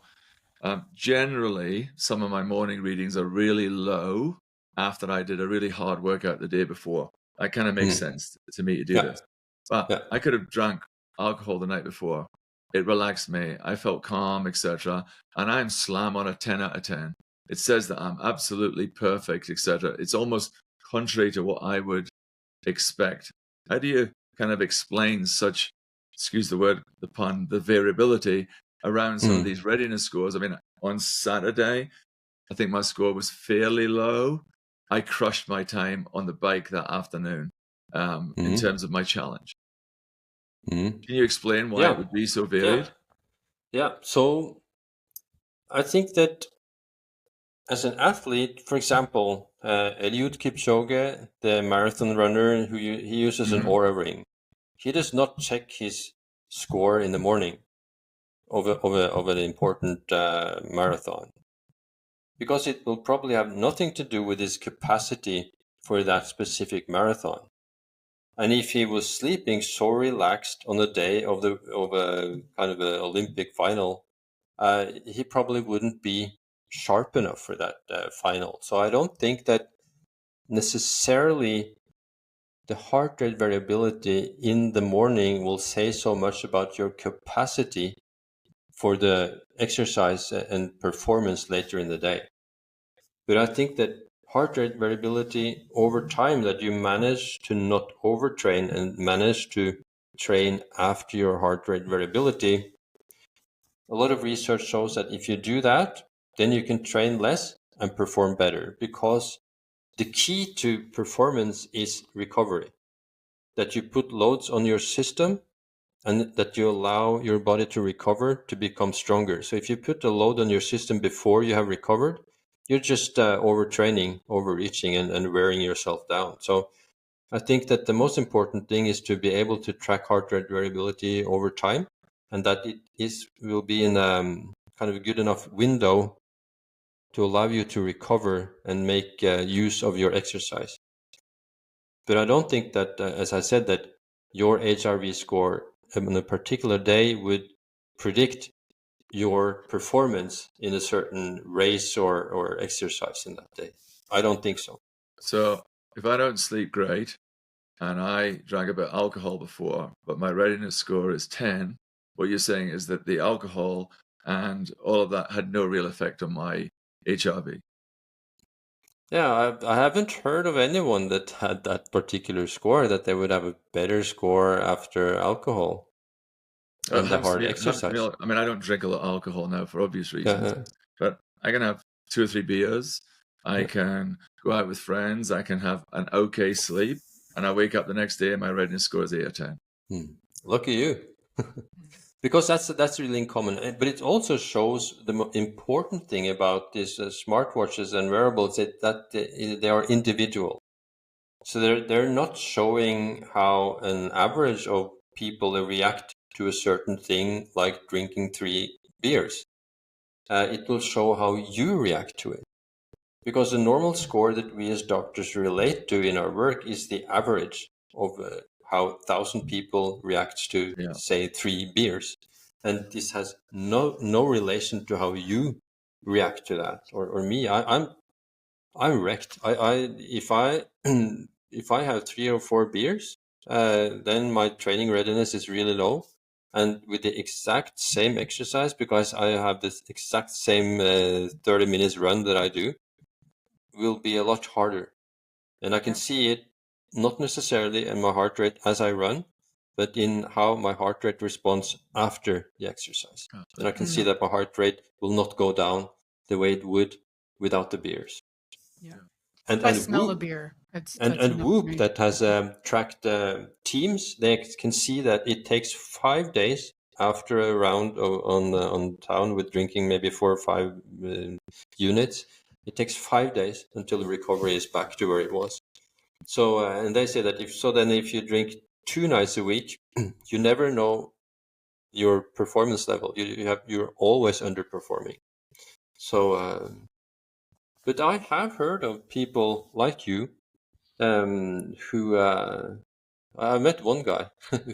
generally, some of my morning readings are really low after I did a really hard workout the day before. That kind of makes sense to me to do this. But I could have drank alcohol the night before. It relaxed me. I felt calm, etc. And I'm slam on a 10 out of 10. It says that I'm absolutely perfect, etc. It's almost contrary to what I would expect. How do you kind of explain such, excuse the word, the pun, the variability around some of these readiness scores? I mean, on Saturday, I think my score was fairly low. I crushed my time on the bike that afternoon in terms of my challenge. Can you explain why it would be so varied?
Yeah. So I think that as an athlete, for example, Eliud Kipchoge, the marathon runner, he uses an Oura ring. He does not check his score in the morning of an important marathon, because it will probably have nothing to do with his capacity for that specific marathon. And if he was sleeping so relaxed on the day of a kind of an Olympic final, he probably wouldn't be sharp enough for that final. So I don't think that necessarily the heart rate variability in the morning will say so much about your capacity for the exercise and performance later in the day. But I think that heart rate variability over time, that you manage to not overtrain and manage to train after your heart rate variability, a lot of research shows that if you do that, then you can train less and perform better, because the key to performance is recovery, that you put loads on your system and that you allow your body to recover, to become stronger. So if you put a load on your system before you have recovered, you're just overtraining, overreaching, and wearing yourself down. So I think that the most important thing is to be able to track heart rate variability over time, and that it will be in kind of a good enough window to allow you to recover and make use of your exercise. But I don't think that, as I said, that your HRV score on a particular day would predict your performance in a certain race or exercise in that day. I don't think so.
So if I don't sleep great and I drank a bit of alcohol before, but my readiness score is 10, what you're saying is that the alcohol and all of that had no real effect on my HRV.
Yeah, I haven't heard of anyone that had that particular score, that they would have a better score after alcohol and the hard exercise.
I mean, I don't drink a lot of alcohol now for obvious reasons, but I can have 2 or 3 beers. I can go out with friends. I can have an okay sleep, and I wake up the next day and my readiness score is 8 or 10.
Lucky you. Because that's really common. But it also shows the important thing about these smartwatches and wearables that they are individual. So they're not showing how an average of people react to a certain thing, like drinking 3 beers. It will show how you react to it. Because the normal score that we as doctors relate to in our work is the average of how 1,000 people react to, say, 3 beers. And this has no relation to how you react to that, or me. I'm wrecked. If I if I have 3 or 4 beers, then my training readiness is really low. And with the exact same exercise, because I have this exact same 30 minutes run that I do, will be a lot harder. And I can see it not necessarily in my heart rate as I run, but in how my heart rate responds after the exercise. And I can see that my heart rate will not go down the way it would without the beers.
Yeah.
And
I smell
Whoop,
a beer.
and Whoop that has tracked teams, they can see that it takes 5 days after a round on town with drinking maybe 4 or 5 units. It takes 5 days until the recovery is back to where it was. So and they say that if you drink 2 nights a week, you never know your performance level. You're always underperforming. So, but I have heard of people like you who I met one guy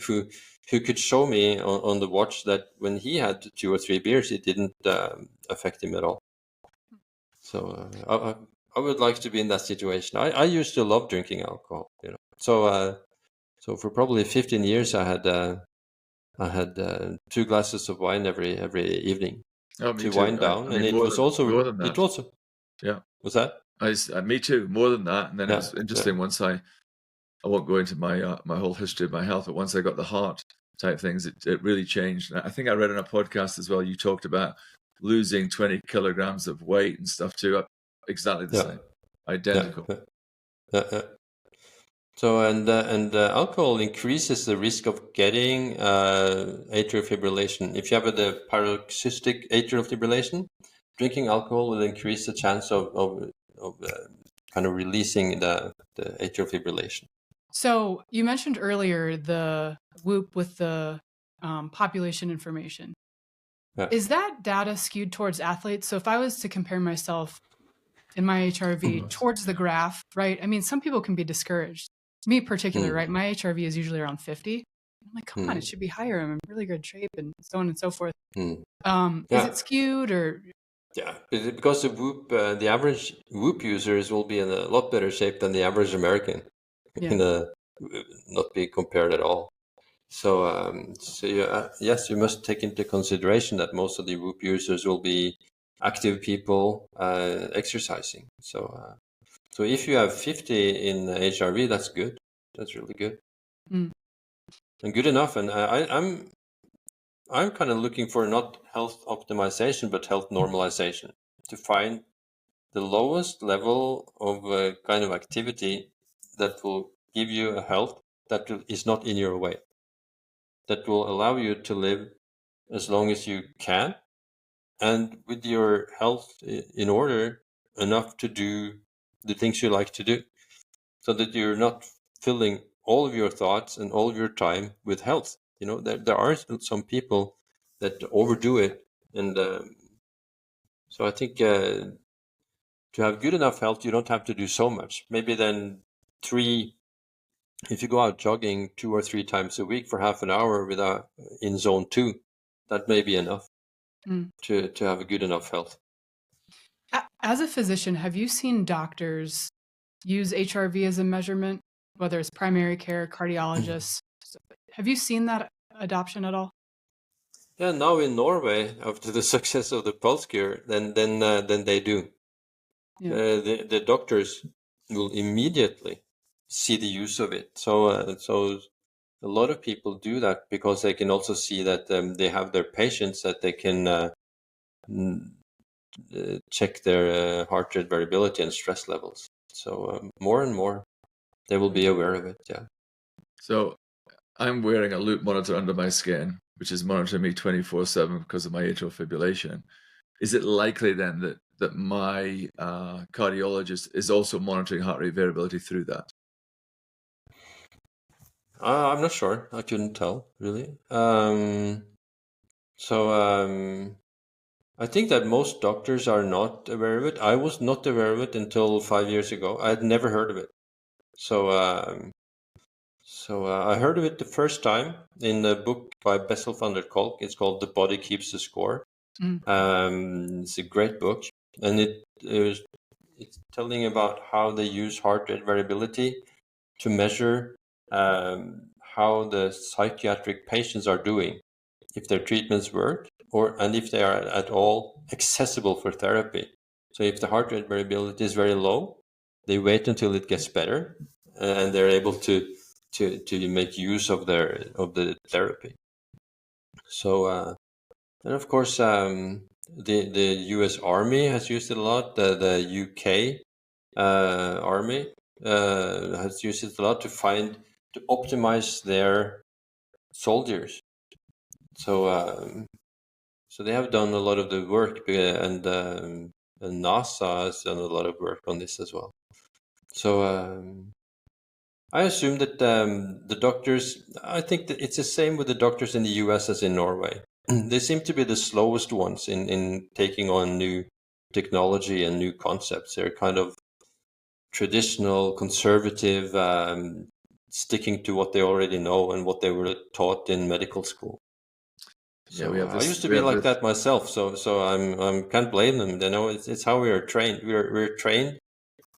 who could show me on the watch that when he had 2 or 3 beers, it didn't affect him at all. So I would like to be in that situation. I used to love drinking alcohol, So for probably 15 years, I had 2 glasses of wine every evening to wind down, and it was
more than that.
It also,
yeah.
Was that?
Me too, more than that. And then it was interesting once I won't go into my whole history of my health, but once I got the heart type things, it really changed. And I think I read on a podcast as well, you talked about losing 20 kilograms of weight and stuff too. Exactly the same, identical.
So and alcohol increases the risk of getting atrial fibrillation. If you have the paroxystic atrial fibrillation, drinking alcohol will increase the chance of kind of releasing the atrial fibrillation.
So you mentioned earlier the Whoop with the population information. Yeah. Is that data skewed towards athletes? So if I was to compare myself in my HRV towards the graph, right? I mean, some people can be discouraged. Me in particular, right? My HRV is usually around 50. I'm like, come on, it should be higher. I'm in really good shape and so on and so forth. Is it skewed or?
Yeah, because the average Whoop users will be in a lot better shape than the average American. Not be compared at all. So, yes, you must take into consideration that most of the Whoop users will be active people exercising. So if you have 50 in HRV, that's good. That's really good. And good enough. And I'm kind of looking for not health optimization, but health normalization, to find the lowest level of kind of activity that will give you a health that is not in your way, that will allow you to live as long as you can, and with your health in order enough to do the things you like to do, so that you're not filling all of your thoughts and all of your time with health. There are some people that overdo it, and so I think to have good enough health, you don't have to do so much. Maybe then if you go out jogging 2 or 3 times a week for half an hour in zone 2, that may be enough to have a good enough health.
As a physician, have you seen doctors use HRV as a measurement, whether it's primary care, cardiologists? Have you seen that adoption at all?
Yeah, now in Norway, after the success of the pulse cure, then they do. Yeah. The doctors will immediately see the use of it. So a lot of people do that because they can also see that they have their patients that they can check their heart rate variability and stress levels. So more and more, they will be aware of it. Yeah.
So I'm wearing a loop monitor under my skin, which is monitoring me 24/7 because of my atrial fibrillation, is it likely then that my cardiologist is also monitoring heart rate variability through that?
I'm not sure. I couldn't tell really. So I think that most doctors are not aware of it. I was not aware of it until 5 years ago. I had never heard of it. So I heard of it the first time in a book by Bessel van der Kolk. It's called The Body Keeps the Score. It's a great book, and it's telling about how they use heart rate variability to measure how the psychiatric patients are doing, if their treatments work, and if they are at all accessible for therapy. So if the heart rate variability is very low, they wait until it gets better, and they're able to make use of the therapy. So and of course the U.S. Army has used it a lot. The UK Army has used it a lot to optimize their soldiers. So they have done a lot of the work, and NASA has done a lot of work on this as well. So I assume that the doctors, I think that it's the same with the doctors in the US as in Norway. They seem to be the slowest ones in taking on new technology and new concepts. They're kind of traditional, conservative, sticking to what they already know and what they were taught in medical school. So I used to be like that myself. So I can't blame them. You know, it's how we are trained. We're trained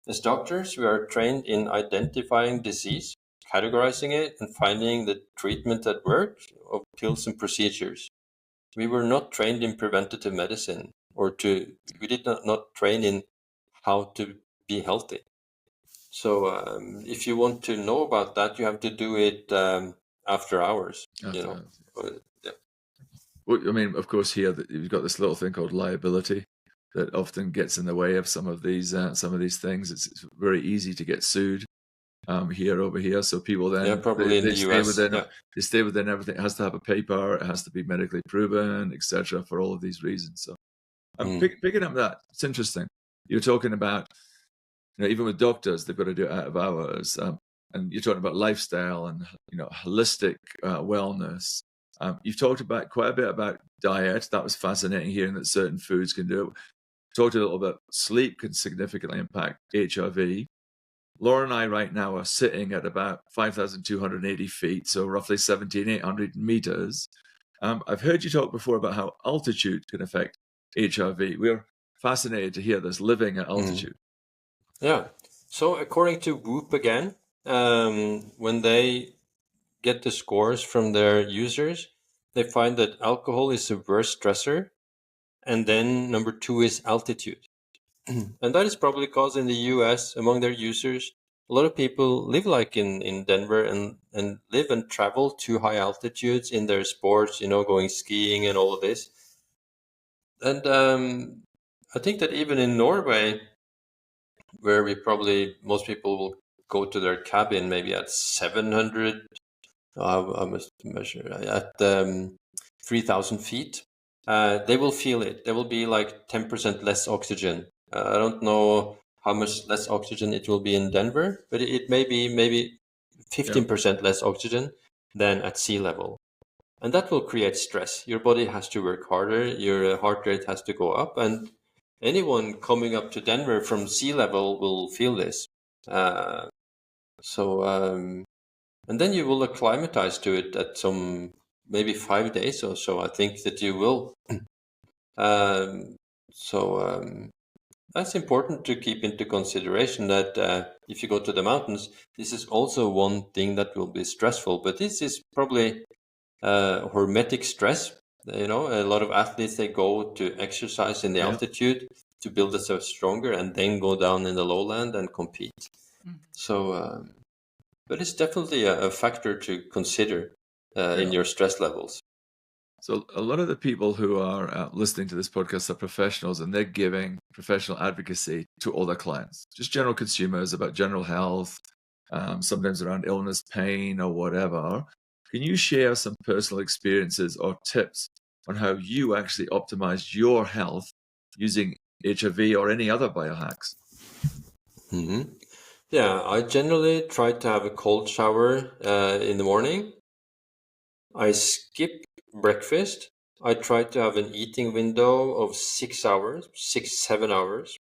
as doctors. We are trained in identifying disease, categorizing it, and finding the treatment that works of pills and procedures. We were not trained in preventative medicine, we did not train in how to be healthy. So if you want to know about that, you have to do it after hours. Yeah.
Well, I mean, of course, here you've got this little thing called liability that often gets in the way of some of these things. It's very easy to get sued over here. So people then
probably in the US,
they stay within everything. It has to have a paper. It has to be medically proven, etc. For all of these reasons. So I'm picking up that. It's interesting. You're talking about, even with doctors, they've got to do it out of hours. And you're talking about lifestyle and holistic wellness. You've talked about quite a bit about diet. That was fascinating, hearing that certain foods can do it. Talked a little bit. Sleep can significantly impact HRV. Laura and I right now are sitting at about 5,280 feet, so roughly 17,800 meters. I've heard you talk before about how altitude can affect HRV. We're fascinated to hear this, living at altitude.
Yeah. So according to Whoop again, when they get the scores from their users, they find that alcohol is the worst stressor, and then number 2 is altitude. And that is probably because in the US, among their users, a lot of people live like in Denver and live and travel to high altitudes in their sports, going skiing and all of this. And I think that even in Norway, where most people will go to their cabin maybe at 700, I must measure, at 3,000 feet, they will feel it. There will be like 10% less oxygen. I don't know how much less oxygen it will be in Denver, but it may be maybe 15% less oxygen than at sea level. And that will create stress. Your body has to work harder, your heart rate has to go up, and anyone coming up to Denver from sea level will feel this. And then you will acclimatize to it at some maybe 5 days or so. I think that you will. That's important to keep into consideration that if you go to the mountains, this is also one thing that will be stressful. But this is probably hormetic stress. A lot of athletes, they go to exercise in the altitude to build themselves stronger and then go down in the lowland and compete. So, but it's definitely a factor to consider in your stress levels.
So a lot of the people who are listening to this podcast are professionals, and they're giving professional advocacy to all their clients, just general consumers about general health, sometimes around illness, pain, or whatever. Can you share some personal experiences or tips on how you actually optimized your health using HRV or any other biohacks?
Hmm. Yeah, I generally try to have a cold shower in the morning. I skip breakfast. I try to have an eating window of 6 hours, 7 hours,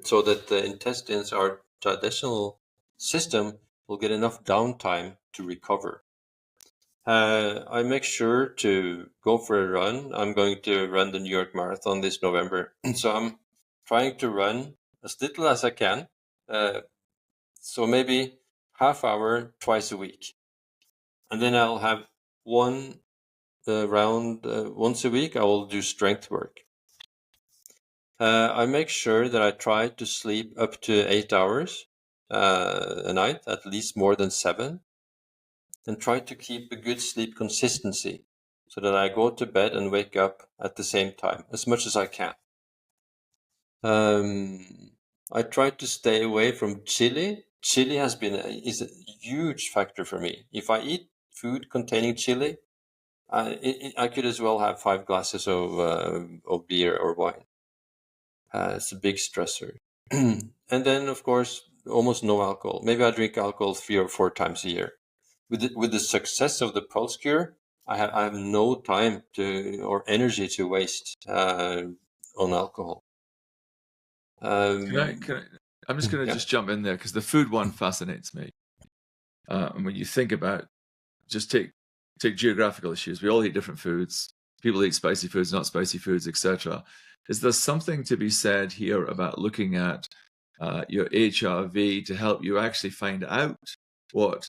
so that the intestines, our digestional system, will get enough downtime to recover. I make sure to go for a run. I'm going to run the New York Marathon this November. So I'm trying to run as little as I can. Uh, so maybe half hour twice a week. And then I'll have one round once a week. I will do strength work. I make sure that I try to sleep up to 8 hours a night, at least more than 7. And try to keep a good sleep consistency so that I go to bed and wake up at the same time as much as I can. I try to stay away from chili. Chili is a huge factor for me. If I eat food containing chili, I could as well have 5 glasses of beer or wine. It's a big stressor. And then, of course, almost no alcohol. Maybe I drink alcohol 3 or 4 times a year. With the success of the pulse cure, I have no time or energy to waste on alcohol.
Can I, I'm just going to
Yeah.
just jump in there because the food one fascinates me. And when you think about, just take geographical issues. We all eat different foods. People eat spicy foods, not spicy foods, etc. Is there something to be said here about looking at your HRV to help you actually find out what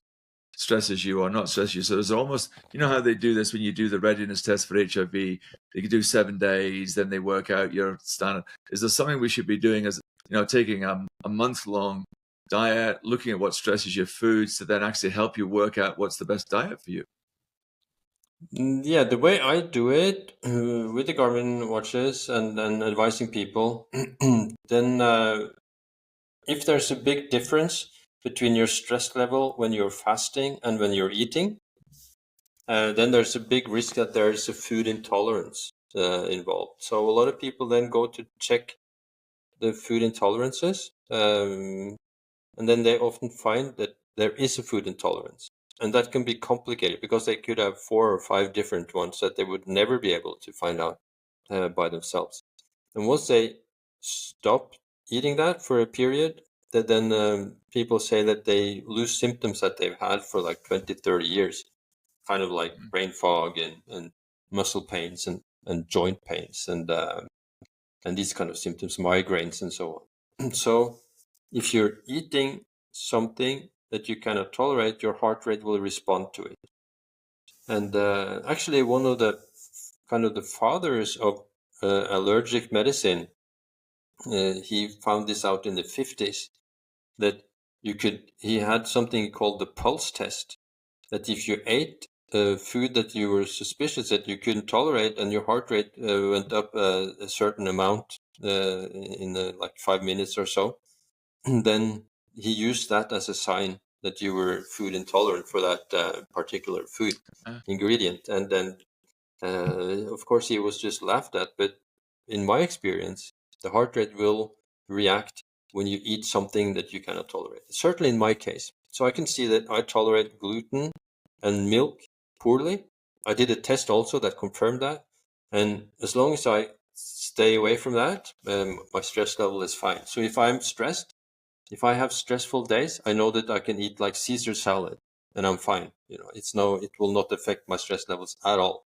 stresses you or not stresses you? So there's almost, you know how they do this when you do the readiness test for HRV, they can do 7 days, then they work out your standard. Is there something we should be doing as, taking a month-long diet, looking at what stresses your foods to then actually help you work out what's the best diet for you?
Yeah, the way I do it with the Garmin watches and advising people, then if there's a big difference between your stress level when you're fasting and when you're eating, then there's a big risk that there is a food intolerance involved. So a lot of people then go to check the food intolerances, and then they often find that there is a food intolerance. And that can be complicated because they could have 4 or 5 different ones that they would never be able to find out by themselves. And once they stop eating that for a period, that then people say that they lose symptoms that they've had for like 20, 30 years, kind of like brain fog and muscle pains and joint pains and these kind of symptoms, migraines and so on. So if you're eating something that you cannot tolerate, your heart rate will respond to it. And actually, one of the fathers of allergic medicine, he found this out in the 50s, that he had something called the pulse test, that if you ate food that you were suspicious that you couldn't tolerate and your heart rate went up a certain amount in like 5 minutes or so, then he used that as a sign that you were food intolerant for that particular food ingredient. And then, of course, he was just laughed at. But in my experience, the heart rate will react when you eat something that you cannot tolerate. Certainly in my case. So I can see that I tolerate gluten and milk poorly. I did a test also that confirmed that. And as long as I stay away from that, my stress level is fine. So if I'm stressed, if I have stressful days, I know that I can eat like Caesar salad and I'm fine. It will not affect my stress levels at all.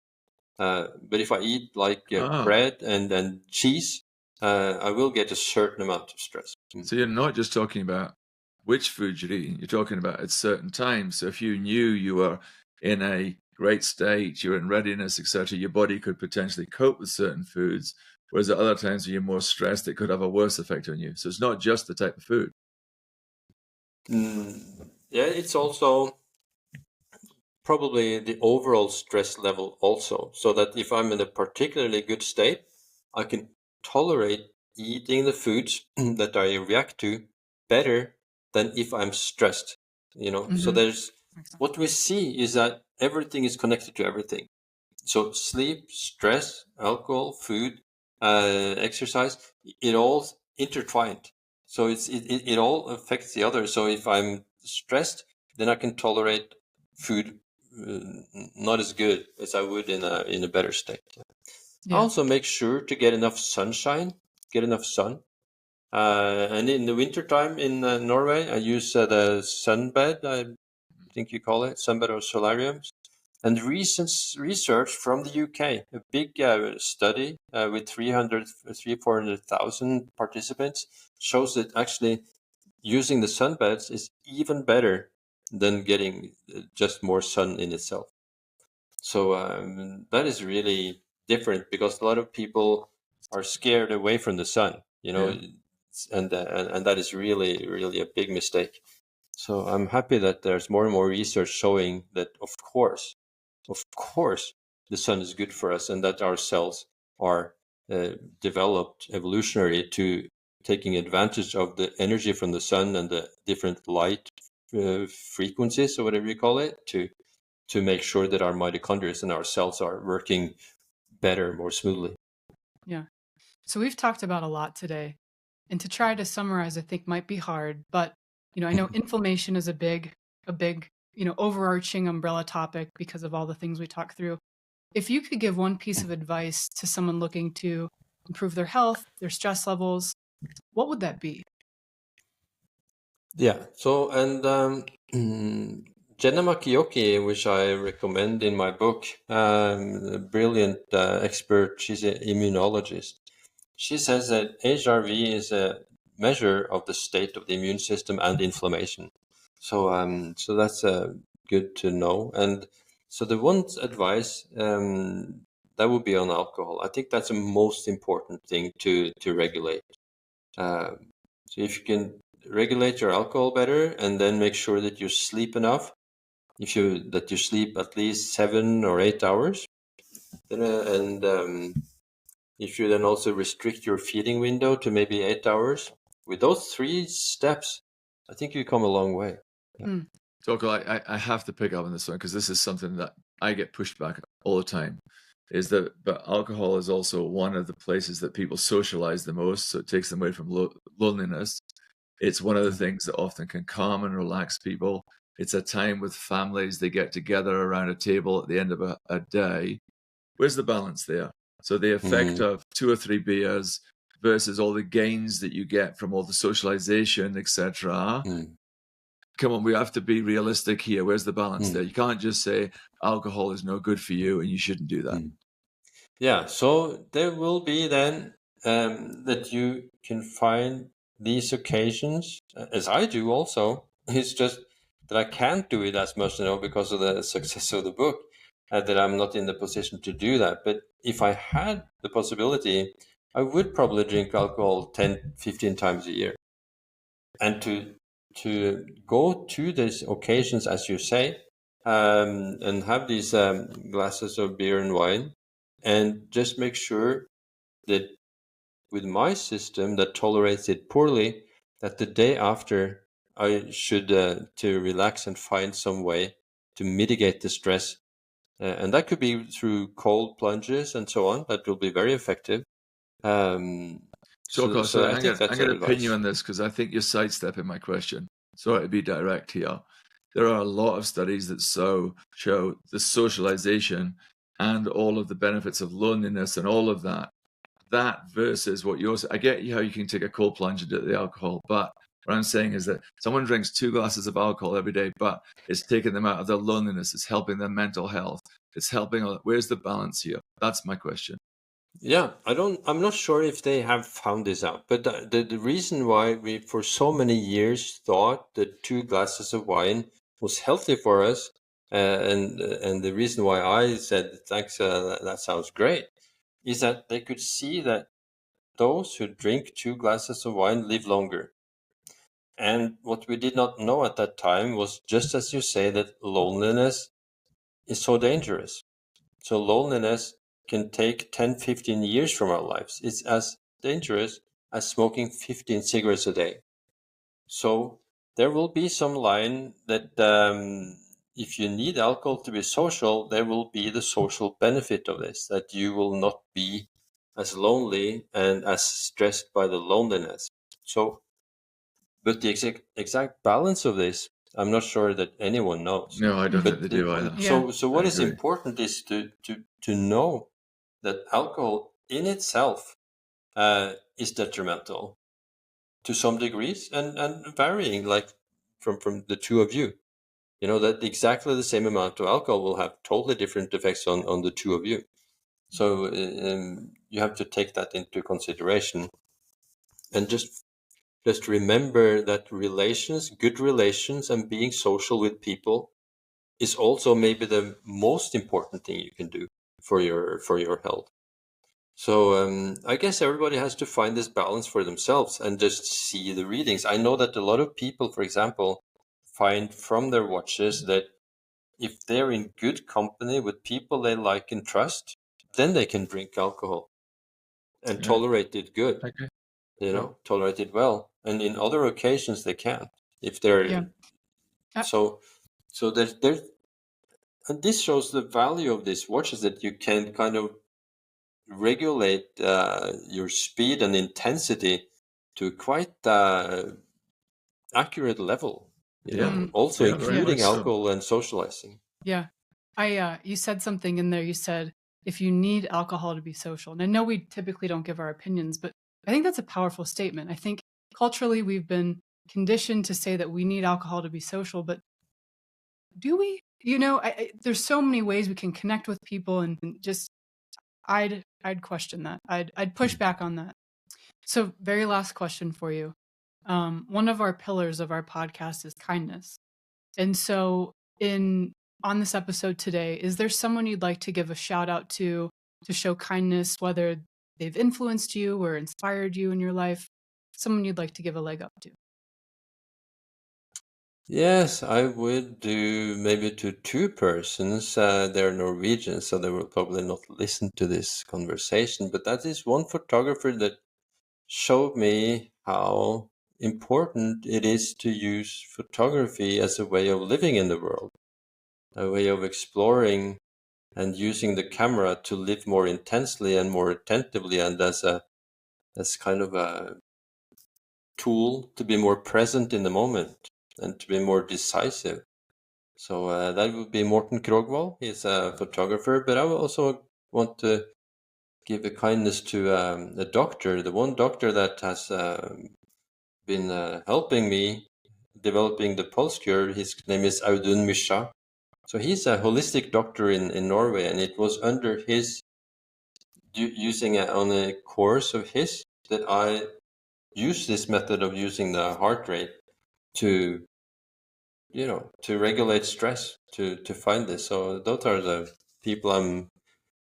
But if I eat like bread and cheese, I will get a certain amount of stress.
So you're not just talking about which food you're eating, you're talking about at certain times. So if you knew you were in a great state, you're in readiness, etc., your body could potentially cope with certain foods, whereas at other times when you're more stressed, it could have a worse effect on you. So it's not just the type of food.
Yeah, it's also probably the overall stress level also, so that if I'm in a particularly good state, I can tolerate eating the foods that I react to better than if I'm stressed. So there's what we see is that everything is connected to everything. So sleep, stress, alcohol, food, exercise, it all intertwined. So it all affects the other. So if I'm stressed, then I can tolerate food not as good as I would in a better state.
Yeah.
Also, make sure to get enough sunshine, get enough sun. And in the wintertime in Norway, I use the sunbed, I think you call it, sunbed or solariums. And recent research from the UK, a big study with 400,000 participants, shows that actually using the sunbeds is even better than getting just more sun in itself. So that is really different because a lot of people are scared away from the sun,
Yeah.
and that is really, really a big mistake. So I'm happy that there's more and more research showing that, of course, the sun is good for us, and that our cells are developed evolutionary to taking advantage of the energy from the sun and the different light frequencies, or whatever you call it, to make sure that our mitochondria and our cells are working better, more smoothly.
Yeah. So we've talked about a lot today, and to try to summarize, I think might be hard. But I know inflammation is a big, overarching umbrella topic because of all the things we talked through. If you could give one piece of advice to someone looking to improve their health, their stress levels, what would that be?
Yeah. So, and Jenna Makiyoki, which I recommend in my book, a brilliant expert, she's an immunologist. She says that HRV is a measure of the state of the immune system and inflammation. So that's good to know. And so the one advice that would be on alcohol. I think that's the most important thing to regulate. So if you can regulate your alcohol better, and then make sure that you sleep enough, that you sleep at least 7 or 8 hours, then, if you then also restrict your feeding window to maybe 8 hours, with those 3 steps, I think you come a long way. Yeah.
Mm.
Torkil, I have to pick up on this one because this is something that I get pushed back all the time. But alcohol is also one of the places that people socialize the most, so it takes them away from loneliness. It's one of the things that often can calm and relax people. It's a time with families, they get together around a table at the end of a day. Where's the balance there? So the effect of 2 or 3 beers versus all the gains that you get from all the socialization, etc. Come on, we have to be realistic here. Where's the balance there? You can't just say alcohol is no good for you and you shouldn't do that.
Yeah, so there will be then that you can find these occasions, as I do also. It's just that I can't do it as much, because of the success of the book, that I'm not in the position to do that. But if I had the possibility, I would probably drink alcohol 10, 15 times a year. And to go to these occasions, as you say, and have these glasses of beer and wine, and just make sure that with my system that tolerates it poorly, that the day after I should to relax and find some way to mitigate the stress. And that could be through cold plunges and so on. That will be very effective.
So
I think that's
I'm going to pin
advice.
you on this because I think you're sidestepping my question. Sorry to be direct here. There are a lot of studies that show the socialization and all of the benefits of loneliness and all of that. That versus what you're saying. I get how you can take a cold plunge into the alcohol, but what I'm saying is that someone drinks 2 glasses of alcohol every day, but it's taking them out of their loneliness. It's helping their mental health. It's helping. Where's the balance here? That's my question.
Yeah, I'm not sure if they have found this out, but the reason why we for so many years thought that 2 glasses of wine was healthy for us, and the reason why I said thanks, that sounds great, is that they could see that those who drink 2 glasses of wine live longer. And what we did not know at that time was, just as you say, that loneliness is so dangerous. So loneliness can take 10, 15 years from our lives. It's as dangerous as smoking 15 cigarettes a day. So there will be some line that if you need alcohol to be social, there will be the social benefit of this, that you will not be as lonely and as stressed by the loneliness. So, but the exact balance of this, I'm not sure that anyone knows.
No, I don't think
But
they do either.
so what
I
is
agree.
important is to know that alcohol in itself is detrimental to some degrees and varying, like from the two of you. You know that exactly the same amount of alcohol will have totally different effects on the two of you. So you have to take that into consideration, and just remember that good relations, and being social with people is also maybe the most important thing you can do for your health. So I guess everybody has to find this balance for themselves and just see the readings. I know that a lot of people, for example, find from their watches that if they're in good company with people they like and trust, then they can drink alcohol and
Yeah.
tolerate it good,
Okay.
tolerate it well. And in other occasions they can't. If they're
Yeah.
so there's and this shows the value of these watches, that you can kind of regulate your speed and intensity to quite accurate level,
Yeah.
also
Yeah, very
including
much so.
alcohol and socializing.
Yeah. You said something in there. You said, if you need alcohol to be social. And I know we typically don't give our opinions, but I think that's a powerful statement. I think culturally we've been conditioned to say that we need alcohol to be social, but do we? There's so many ways we can connect with people, and just I'd question that. I'd push back on that. So, very last question for you. One of our pillars of our podcast is kindness. And so on this episode today, is there someone you'd like to give a shout out to show kindness, whether they've influenced you or inspired you in your life? Someone you'd like to give a leg up to?
Yes, I would do maybe to two persons. They're Norwegian, so they will probably not listen to this conversation. But that is one photographer that showed me how important it is to use photography as a way of living in the world, a way of exploring and using the camera to live more intensely and more attentively, and as kind of a tool to be more present in the moment and to be more decisive. So that would be Morten Krogvold. He's a photographer, but I would also want to give a kindness to a doctor, the one doctor that has been helping me developing the pulse cure. His name is Audun Mysja. So he's a holistic doctor in Norway, and it was under his using on a course of his that I use this method of using the heart rate to to regulate stress, to find this. So those are the people I'm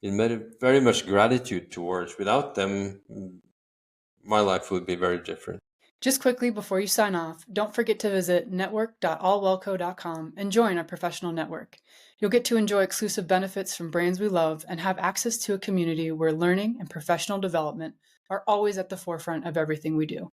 in very much gratitude towards. Without them, my life would be very different.
Just quickly before you sign off, don't forget to visit network.allwellco.com and join our professional network. You'll get to enjoy exclusive benefits from brands we love and have access to a community where learning and professional development are always at the forefront of everything we do.